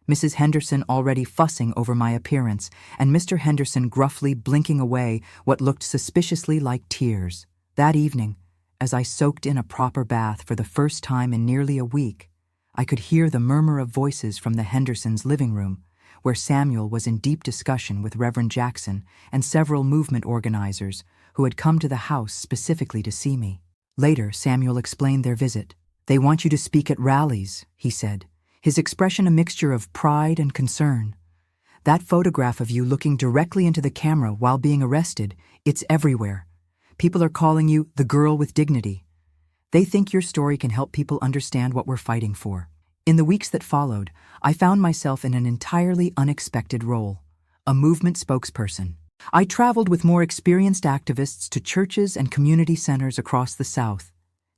S1: Mrs. Henderson already fussing over my appearance, and Mr. Henderson gruffly blinking away what looked suspiciously like tears. That evening, as I soaked in a proper bath for the first time in nearly a week, I could hear the murmur of voices from the Hendersons' living room, where Samuel was in deep discussion with Reverend Jackson and several movement organizers who had come to the house specifically to see me. Later, Samuel explained their visit. "They want you to speak at rallies," he said, his expression a mixture of pride and concern. "That photograph of you looking directly into the camera while being arrested, it's everywhere. People are calling you the girl with dignity. They think your story can help people understand what we're fighting for." In the weeks that followed, I found myself in an entirely unexpected role, a movement spokesperson. I traveled with more experienced activists to churches and community centers across the South,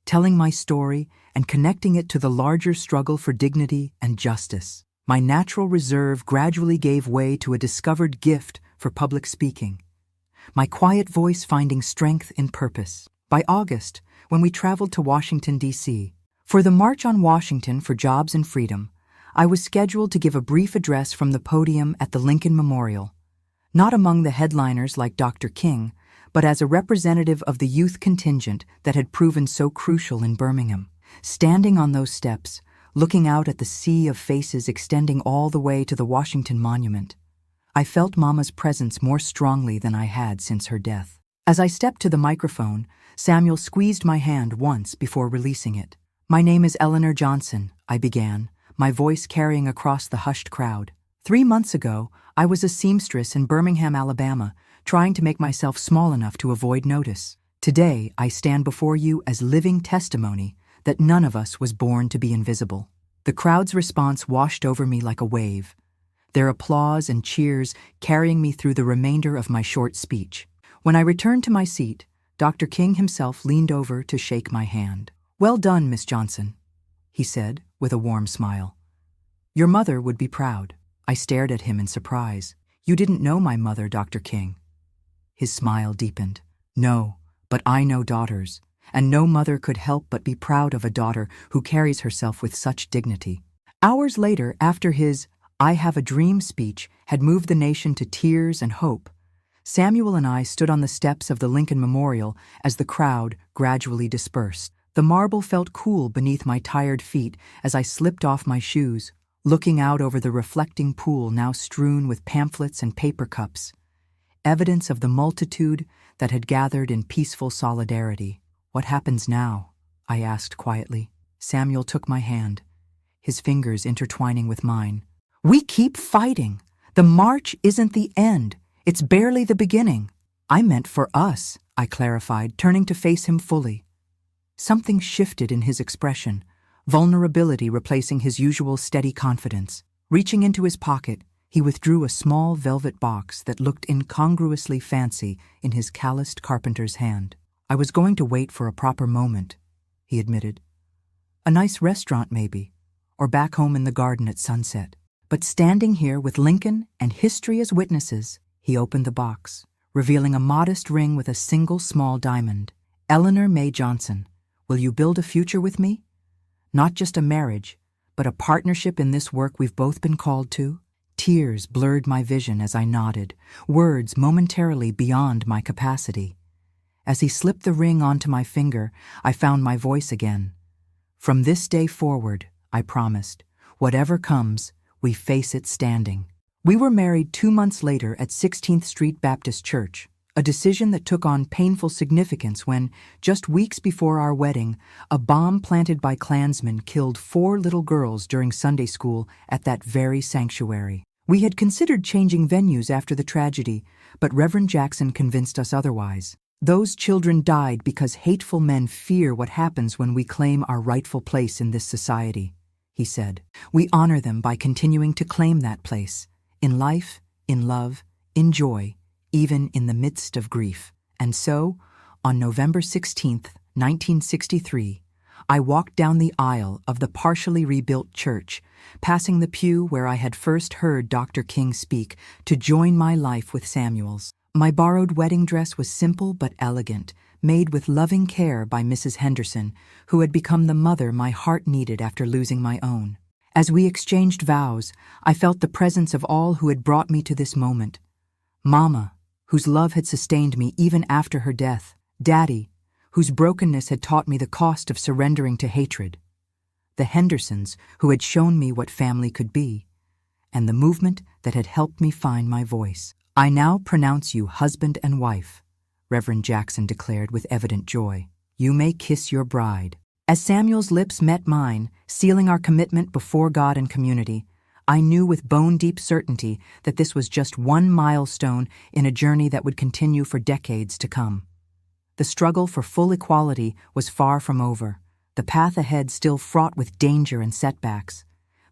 S1: telling my story and connecting it to the larger struggle for dignity and justice. My natural reserve gradually gave way to a discovered gift for public speaking, my quiet voice finding strength in purpose. By August, when we traveled to Washington, D.C., for the March on Washington for Jobs and Freedom, I was scheduled to give a brief address from the podium at the Lincoln Memorial, not among the headliners like Dr. King, but as a representative of the youth contingent that had proven so crucial in Birmingham. Standing on those steps, looking out at the sea of faces extending all the way to the Washington Monument, I felt Mama's presence more strongly than I had since her death. As I stepped to the microphone, Samuel squeezed my hand once before releasing it. "My name is Eleanor Johnson," I began, my voice carrying across the hushed crowd. "3 months ago, I was a seamstress in Birmingham, Alabama, trying to make myself small enough to avoid notice. Today, I stand before you as living testimony that none of us was born to be invisible." The crowd's response washed over me like a wave, their applause and cheers carrying me through the remainder of my short speech. When I returned to my seat, Dr. King himself leaned over to shake my hand. "Well done, Miss Johnson," he said with a warm smile. "Your mother would be proud." I stared at him in surprise. "You didn't know my mother, Dr. King." His smile deepened. "No, but I know daughters, and no mother could help but be proud of a daughter who carries herself with such dignity." Hours later, after his "I Have a Dream" speech had moved the nation to tears and hope, Samuel and I stood on the steps of the Lincoln Memorial as the crowd gradually dispersed. The marble felt cool beneath my tired feet as I slipped off my shoes, looking out over the reflecting pool now strewn with pamphlets and paper cups, evidence of the multitude that had gathered in peaceful solidarity. "What happens now?" I asked quietly. Samuel took my hand, his fingers intertwining with mine. "We keep fighting. The march isn't the end. It's barely the beginning." "I meant for us," I clarified, turning to face him fully. Something shifted in his expression, vulnerability replacing his usual steady confidence. Reaching into his pocket, he withdrew a small velvet box that looked incongruously fancy in his calloused carpenter's hand. "I was going to wait for a proper moment," he admitted. "A nice restaurant, maybe, or back home in the garden at sunset. But standing here with Lincoln and history as witnesses," he opened the box, revealing a modest ring with a single small diamond. "Eleanor May Johnson, will you build a future with me? Not just a marriage, but a partnership in this work we've both been called to?" Tears blurred my vision as I nodded, words momentarily beyond my capacity. As he slipped the ring onto my finger, I found my voice again. "From this day forward," I promised, "whatever comes, we face it standing." We were married 2 months later at 16th Street Baptist Church, a decision that took on painful significance when, just weeks before our wedding, a bomb planted by Klansmen killed 4 little girls during Sunday school at that very sanctuary. We had considered changing venues after the tragedy, but Reverend Jackson convinced us otherwise. "Those children died because hateful men fear what happens when we claim our rightful place in this society," he said. "We honor them by continuing to claim that place. In life, in love, in joy, even in the midst of grief." And so, on November 16th, 1963, I walked down the aisle of the partially rebuilt church, passing the pew where I had first heard Dr. King speak, to join my life with Samuel's. My borrowed wedding dress was simple but elegant, made with loving care by Mrs. Henderson, who had become the mother my heart needed after losing my own. As we exchanged vows, I felt the presence of all who had brought me to this moment. Mama, whose love had sustained me even after her death. Daddy, whose brokenness had taught me the cost of surrendering to hatred. The Hendersons, who had shown me what family could be. And the movement that had helped me find my voice. "I now pronounce you husband and wife," Reverend Jackson declared with evident joy. "You may kiss your bride." As Samuel's lips met mine, sealing our commitment before God and community, I knew with bone-deep certainty that this was just one milestone in a journey that would continue for decades to come. The struggle for full equality was far from over, the path ahead still fraught with danger and setbacks.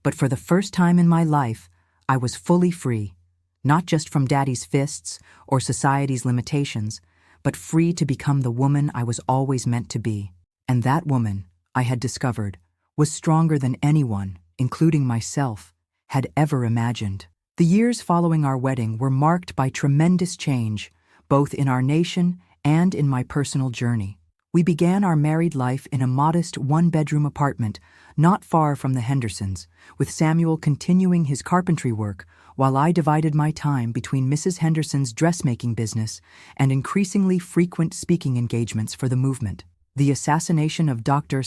S1: But for the first time in my life, I was fully free, not just from Daddy's fists or society's limitations, but free to become the woman I was always meant to be. And that woman, I had discovered, was stronger than anyone, including myself, had ever imagined. The years following our wedding were marked by tremendous change, both in our nation and in my personal journey. We began our married life in a modest 1-bedroom apartment not far from the Hendersons, with Samuel continuing his carpentry work while I divided my time between Mrs. Henderson's dressmaking business and increasingly frequent speaking engagements for the movement. The assassination of Dr.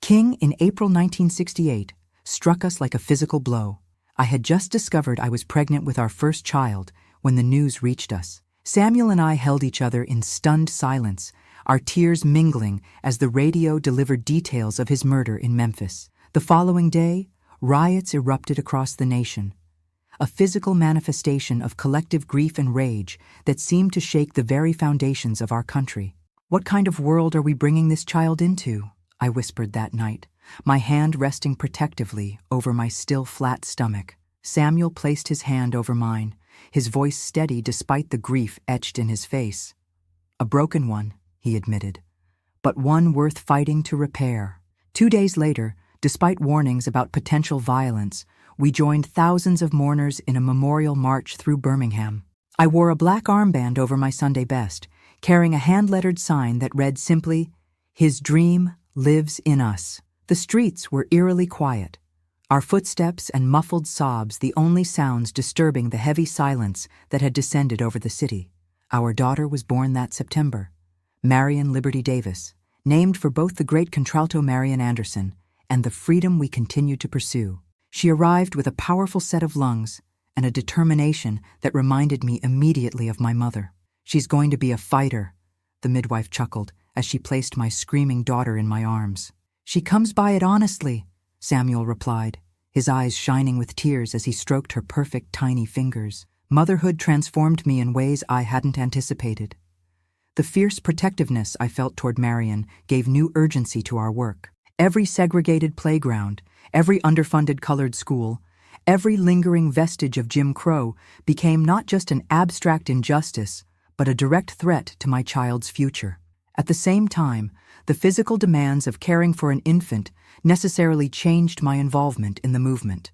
S1: King in April 1968 struck us like a physical blow. I had just discovered I was pregnant with our first child when the news reached us, Samuel and I held each other in stunned silence, our tears mingling as the radio delivered details of his murder in Memphis. The following day, riots erupted across the nation, a physical manifestation of collective grief and rage that seemed to shake the very foundations of our country. "What kind of world are we bringing this child into?" I whispered that night, my hand resting protectively over my still flat stomach. Samuel placed his hand over mine, his voice steady despite the grief etched in his face. "A broken one," he admitted, "but one worth fighting to repair." 2 days later, despite warnings about potential violence, we joined thousands of mourners in a memorial march through Birmingham. I wore a black armband over my Sunday best, carrying a hand-lettered sign that read simply, "His dream lives in us." The streets were eerily quiet, our footsteps and muffled sobs the only sounds disturbing the heavy silence that had descended over the city. Our daughter was born that September, Marion Liberty Davis, named for both the great contralto Marian Anderson and the freedom we continued to pursue. She arrived with a powerful set of lungs and a determination that reminded me immediately of my mother. "She's going to be a fighter," the midwife chuckled as she placed my screaming daughter in my arms. "She comes by it honestly," Samuel replied, his eyes shining with tears as he stroked her perfect tiny fingers. Motherhood transformed me in ways I hadn't anticipated. The fierce protectiveness I felt toward Marion gave new urgency to our work. Every segregated playground, every underfunded colored school, every lingering vestige of Jim Crow became not just an abstract injustice, but a direct threat to my child's future. At the same time, the physical demands of caring for an infant necessarily changed my involvement in the movement.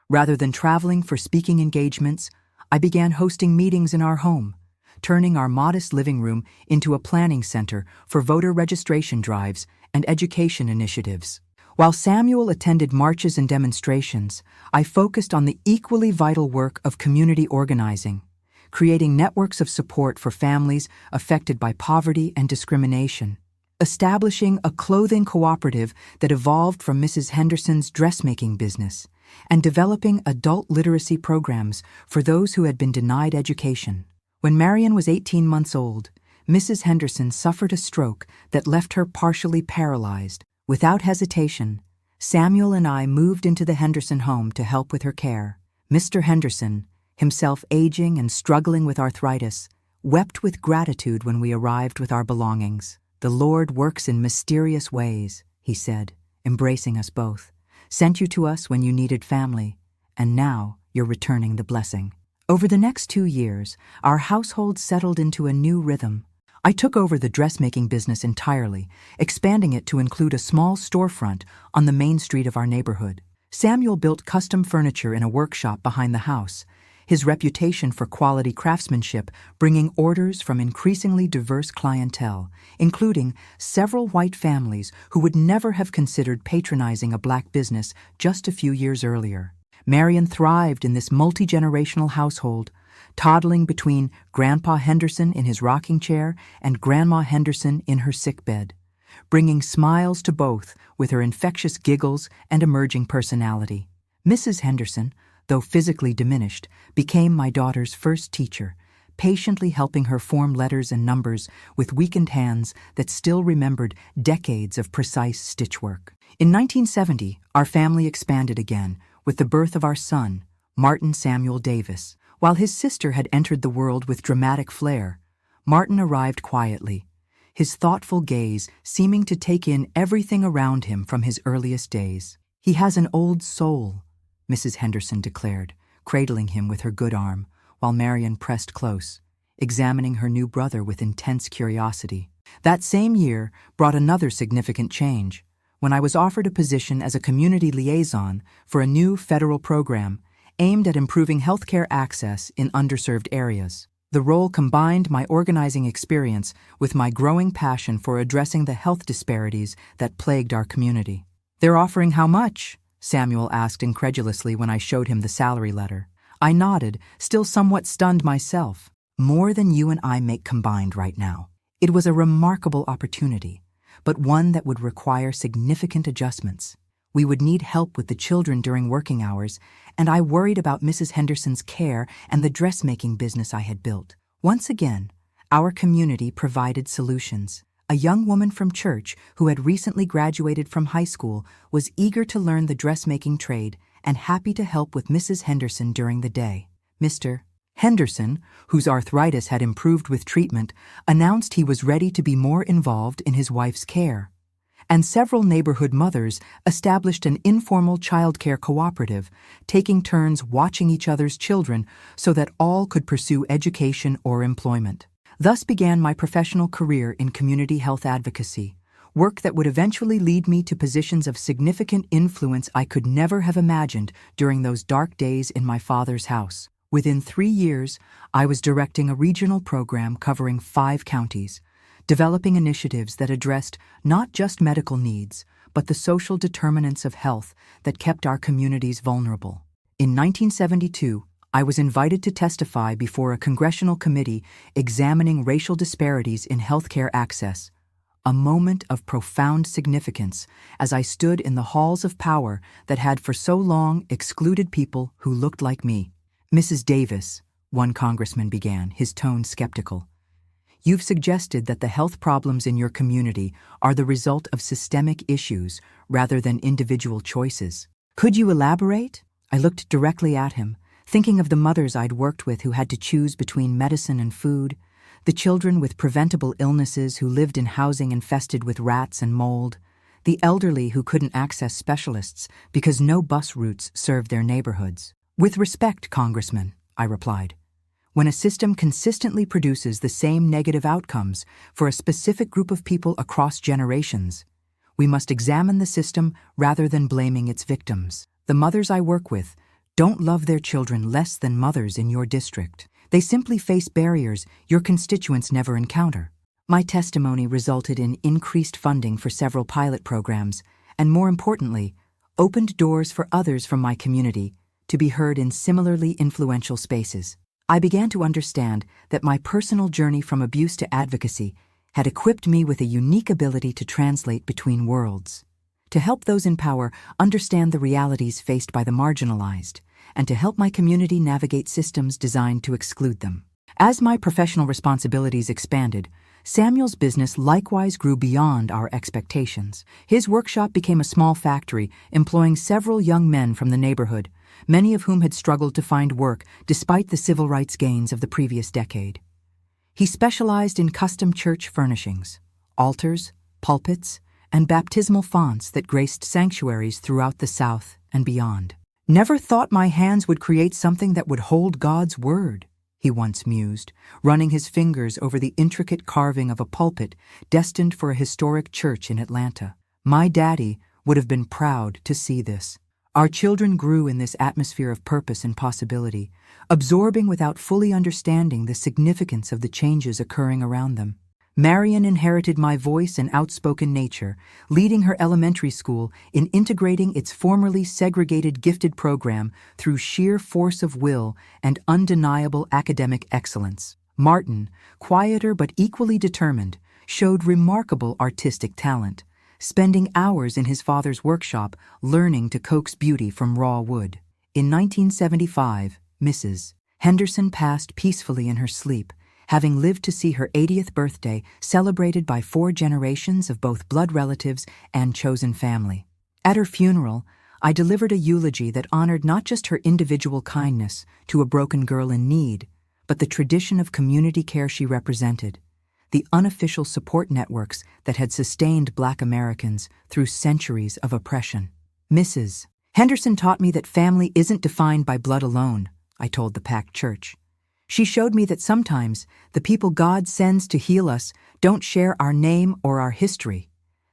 S1: Rather than traveling for speaking engagements, I began hosting meetings in our home, turning our modest living room into a planning center for voter registration drives and education initiatives. While Samuel attended marches and demonstrations, I focused on the equally vital work of community organizing, creating networks of support for families affected by poverty and discrimination, establishing a clothing cooperative that evolved from Mrs. Henderson's dressmaking business, and developing adult literacy programs for those who had been denied education. When Marion was 18 months old, Mrs. Henderson suffered a stroke that left her partially paralyzed. Without hesitation, Samuel and I moved into the Henderson home to help with her care. Mr. Henderson, himself aging and struggling with arthritis, wept with gratitude when we arrived with our belongings. "The Lord works in mysterious ways," he said, embracing us both. "Sent you to us when you needed family, and now you're returning the blessing." Over the next 2 years, our household settled into a new rhythm. I took over the dressmaking business entirely, expanding it to include a small storefront on the main street of our neighborhood. Samuel built custom furniture in a workshop behind the house, his reputation for quality craftsmanship bringing orders from increasingly diverse clientele, including several white families who would never have considered patronizing a black business just a few years earlier. Marion thrived in this multi-generational household, toddling between Grandpa Henderson in his rocking chair and Grandma Henderson in her sickbed, bringing smiles to both with her infectious giggles and emerging personality. Mrs. Henderson, though physically diminished, became my daughter's first teacher, patiently helping her form letters and numbers with weakened hands that still remembered decades of precise stitchwork. In 1970, our family expanded again with the birth of our son, Martin Samuel Davis. While his sister had entered the world with dramatic flair, Martin arrived quietly, his thoughtful gaze seeming to take in everything around him from his earliest days. "He has an old soul," Mrs. Henderson declared, cradling him with her good arm, while Marion pressed close, examining her new brother with intense curiosity. That same year brought another significant change, when I was offered a position as a community liaison for a new federal program aimed at improving healthcare access in underserved areas. The role combined my organizing experience with my growing passion for addressing the health disparities that plagued our community. "They're offering how much?" Samuel asked incredulously when I showed him the salary letter. I nodded, still somewhat stunned myself. "More than you and I make combined right now." It was a remarkable opportunity, but one that would require significant adjustments. We would need help with the children during working hours, and I worried about Mrs. Henderson's care and the dressmaking business I had built. Once again, our community provided solutions. A young woman from church who had recently graduated from high school was eager to learn the dressmaking trade and happy to help with Mrs. Henderson during the day. Mr. Henderson, whose arthritis had improved with treatment, announced he was ready to be more involved in his wife's care. And several neighborhood mothers established an informal childcare cooperative, taking turns watching each other's children so that all could pursue education or employment. Thus began my professional career in community health advocacy, work that would eventually lead me to positions of significant influence I could never have imagined during those dark days in my father's house. Within 3 years, I was directing a regional program covering 5 counties, developing initiatives that addressed not just medical needs, but the social determinants of health that kept our communities vulnerable. In 1972, I was invited to testify before a congressional committee examining racial disparities in healthcare access, a moment of profound significance as I stood in the halls of power that had for so long excluded people who looked like me. Mrs. Davis, one congressman began, his tone skeptical. You've suggested that the health problems in your community are the result of systemic issues rather than individual choices. Could you elaborate? I looked directly at him, thinking of the mothers I'd worked with who had to choose between medicine and food, the children with preventable illnesses who lived in housing infested with rats and mold, the elderly who couldn't access specialists because no bus routes served their neighborhoods. With respect, Congressman, I replied, when a system consistently produces the same negative outcomes for a specific group of people across generations, we must examine the system rather than blaming its victims. The mothers I work with don't love their children less than mothers in your district. They simply face barriers your constituents never encounter. My testimony resulted in increased funding for several pilot programs and, more importantly, opened doors for others from my community to be heard in similarly influential spaces. I began to understand that my personal journey from abuse to advocacy had equipped me with a unique ability to translate between worlds, to help those in power understand the realities faced by the marginalized, and to help my community navigate systems designed to exclude them. As my professional responsibilities expanded, Samuel's business likewise grew beyond our expectations. His workshop became a small factory employing several young men from the neighborhood, many of whom had struggled to find work despite the civil rights gains of the previous decade. He specialized in custom church furnishings, altars, pulpits, and baptismal fonts that graced sanctuaries throughout the South and beyond. "Never thought my hands would create something that would hold God's word," he once mused, running his fingers over the intricate carving of a pulpit destined for a historic church in Atlanta. My daddy would have been proud to see this. Our children grew in this atmosphere of purpose and possibility, absorbing without fully understanding the significance of the changes occurring around them. Marion inherited my voice and outspoken nature, leading her elementary school in integrating its formerly segregated gifted program through sheer force of will and undeniable academic excellence. Martin, quieter but equally determined, showed remarkable artistic talent, spending hours in his father's workshop learning to coax beauty from raw wood. In 1975, Mrs. Henderson passed peacefully in her sleep, having lived to see her 80th birthday celebrated by 4 generations of both blood relatives and chosen family. At her funeral, I delivered a eulogy that honored not just her individual kindness to a broken girl in need, but the tradition of community care she represented, the unofficial support networks that had sustained Black Americans through centuries of oppression. Mrs. Henderson taught me that family isn't defined by blood alone, I told the packed church. She showed me that sometimes the people God sends to heal us don't share our name or our history.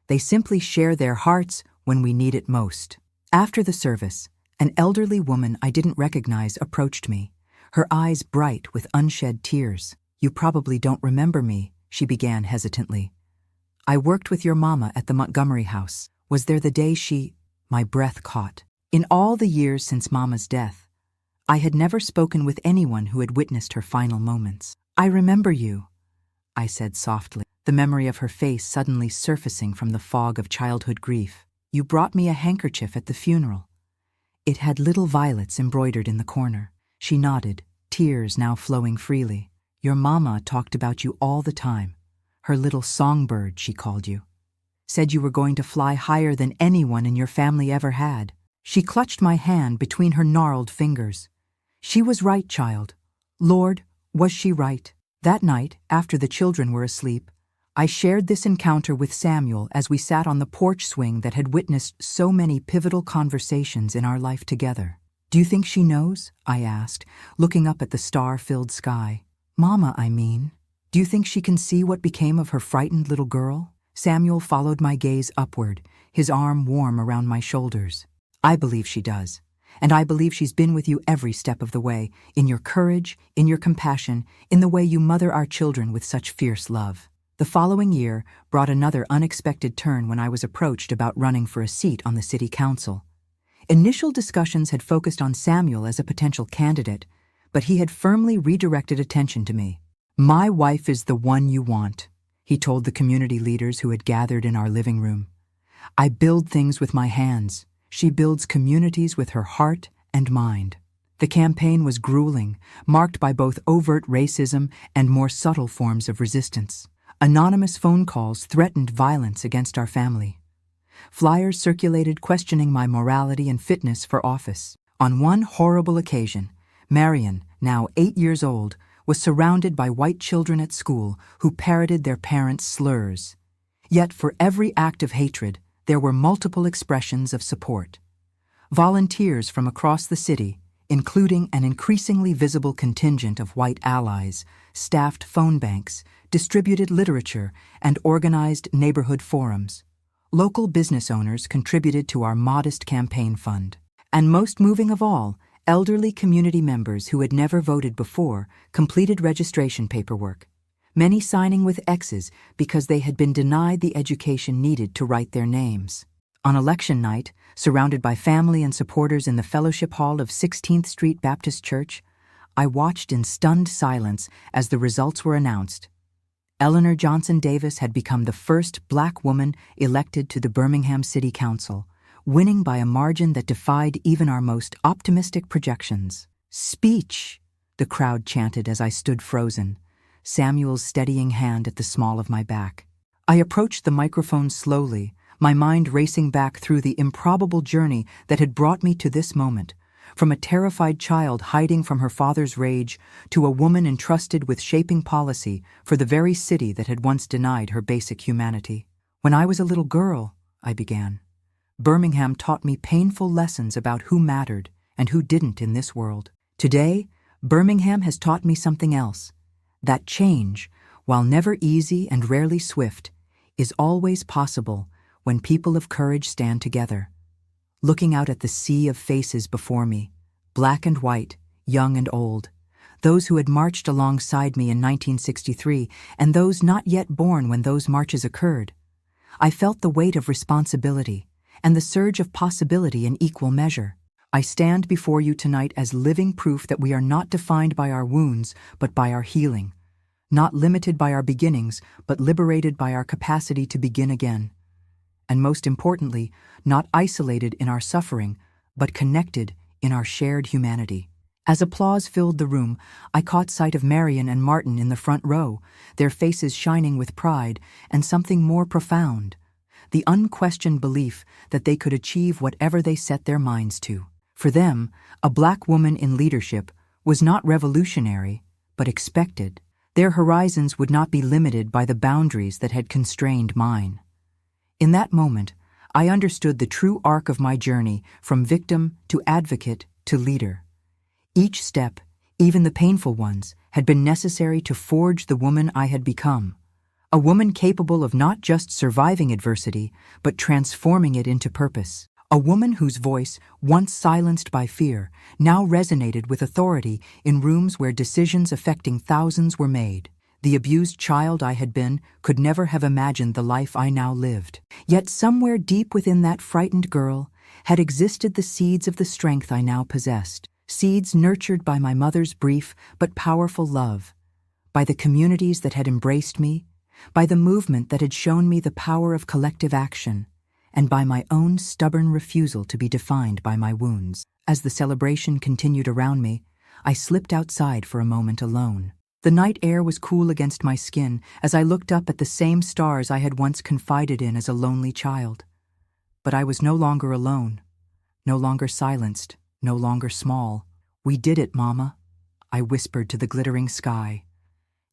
S1: They simply share their hearts when we need it most. After the service, an elderly woman I didn't recognize approached me, her eyes bright with unshed tears. "You probably don't remember me," she began hesitantly. "I worked with your mama at the Montgomery house. Was there the day she—" My breath caught. In all the years since Mama's death, I had never spoken with anyone who had witnessed her final moments. "I remember you," I said softly, the memory of her face suddenly surfacing from the fog of childhood grief. "You brought me a handkerchief at the funeral. It had little violets embroidered in the corner." She nodded, tears now flowing freely. Your mama talked about you all the time. Her little songbird, she called you. Said you were going to fly higher than anyone in your family ever had. She clutched my hand between her gnarled fingers. She was right, child. Lord, was she right? That night, after the children were asleep, I shared this encounter with Samuel as we sat on the porch swing that had witnessed so many pivotal conversations in our life together. Do you think she knows? I asked, looking up at the star-filled sky. Mama, I mean. Do you think she can see what became of her frightened little girl? Samuel followed my gaze upward, his arm warm around my shoulders. I believe she does. And I believe she's been with you every step of the way, in your courage, in your compassion, in the way you mother our children with such fierce love. The following year brought another unexpected turn when I was approached about running for a seat on the city council. Initial discussions had focused on Samuel as a potential candidate, but he had firmly redirected attention to me. My wife is the one you want, he told the community leaders who had gathered in our living room. I build things with my hands. She builds communities with her heart and mind. The campaign was grueling, marked by both overt racism and more subtle forms of resistance. Anonymous phone calls threatened violence against our family. Flyers circulated questioning my morality and fitness for office. On one horrible occasion, Marion, now 8 years old, was surrounded by white children at school who parroted their parents' slurs. Yet for every act of hatred, there were multiple expressions of support. Volunteers from across the city, including an increasingly visible contingent of white allies, staffed phone banks, distributed literature, and organized neighborhood forums. Local business owners contributed to our modest campaign fund. And most moving of all, elderly community members who had never voted before completed registration paperwork, many signing with X's because they had been denied the education needed to write their names. On election night, surrounded by family and supporters in the fellowship hall of 16th Street Baptist Church, I watched in stunned silence as the results were announced. Eleanor Johnson Davis had become the first Black woman elected to the Birmingham City Council, winning by a margin that defied even our most optimistic projections. "Speech!" the crowd chanted as I stood frozen, Samuel's steadying hand at the small of my back. I approached the microphone slowly, my mind racing back through the improbable journey that had brought me to this moment, from a terrified child hiding from her father's rage to a woman entrusted with shaping policy for the very city that had once denied her basic humanity. "When I was a little girl," I began, "Birmingham taught me painful lessons about who mattered and who didn't in this world. Today, Birmingham has taught me something else. That change, while never easy and rarely swift, is always possible when people of courage stand together." Looking out at the sea of faces before me, black and white, young and old, those who had marched alongside me in 1963 and those not yet born when those marches occurred, I felt the weight of responsibility and the surge of possibility in equal measure. I stand before you tonight as living proof that we are not defined by our wounds, but by our healing, not limited by our beginnings, but liberated by our capacity to begin again. And most importantly, not isolated in our suffering, but connected in our shared humanity. As applause filled the room, I caught sight of Marion and Martin in the front row, their faces shining with pride and something more profound, the unquestioned belief that they could achieve whatever they set their minds to. For them, a Black woman in leadership was not revolutionary, but expected. Their horizons would not be limited by the boundaries that had constrained mine. In that moment, I understood the true arc of my journey from victim to advocate to leader. Each step, even the painful ones, had been necessary to forge the woman I had become. A woman capable of not just surviving adversity, but transforming it into purpose. A woman whose voice, once silenced by fear, now resonated with authority in rooms where decisions affecting thousands were made. The abused child I had been could never have imagined the life I now lived. Yet somewhere deep within that frightened girl had existed the seeds of the strength I now possessed, seeds nurtured by my mother's brief but powerful love, by the communities that had embraced me, by the movement that had shown me the power of collective action, and by my own stubborn refusal to be defined by my wounds. As the celebration continued around me, I slipped outside for a moment alone. The night air was cool against my skin as I looked up at the same stars I had once confided in as a lonely child. But I was no longer alone, no longer silenced, no longer small. "We did it, Mama," I whispered to the glittering sky.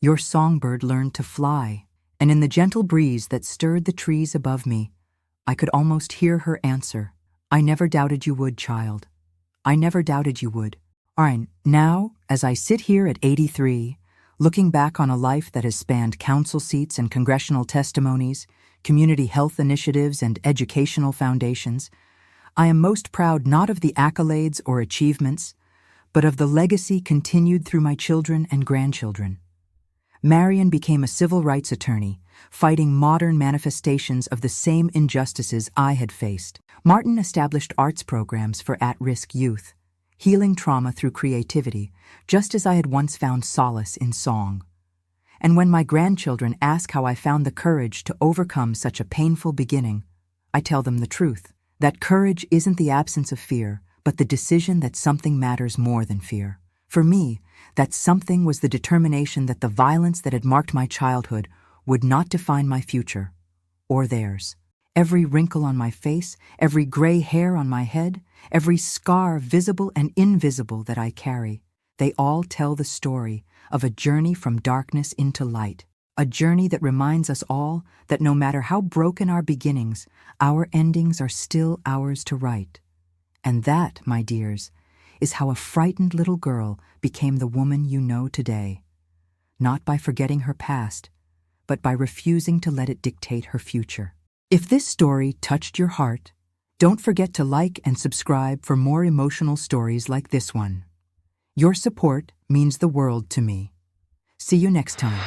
S1: "Your songbird learned to fly," and in the gentle breeze that stirred the trees above me, I could almost hear her answer. "I never doubted you would, child. I never doubted you would." All right, now, as I sit here at 83, looking back on a life that has spanned council seats and congressional testimonies, community health initiatives and educational foundations, I am most proud not of the accolades or achievements, but of the legacy continued through my children and grandchildren. Marion became a civil rights attorney, fighting modern manifestations of the same injustices I had faced. Martin established arts programs for at-risk youth, healing trauma through creativity, just as I had once found solace in song. And when my grandchildren ask how I found the courage to overcome such a painful beginning, I tell them the truth, that courage isn't the absence of fear, but the decision that something matters more than fear. For me, that something was the determination that the violence that had marked my childhood would not define my future, or theirs. Every wrinkle on my face, every gray hair on my head, every scar visible and invisible that I carry, they all tell the story of a journey from darkness into light, a journey that reminds us all that no matter how broken our beginnings, our endings are still ours to write. And that, my dears, is how a frightened little girl became the woman you know today. Not by forgetting her past, but by refusing to let it dictate her future. If this story touched your heart, don't forget to like and subscribe for more emotional stories like this one. Your support means the world to me. See you next time.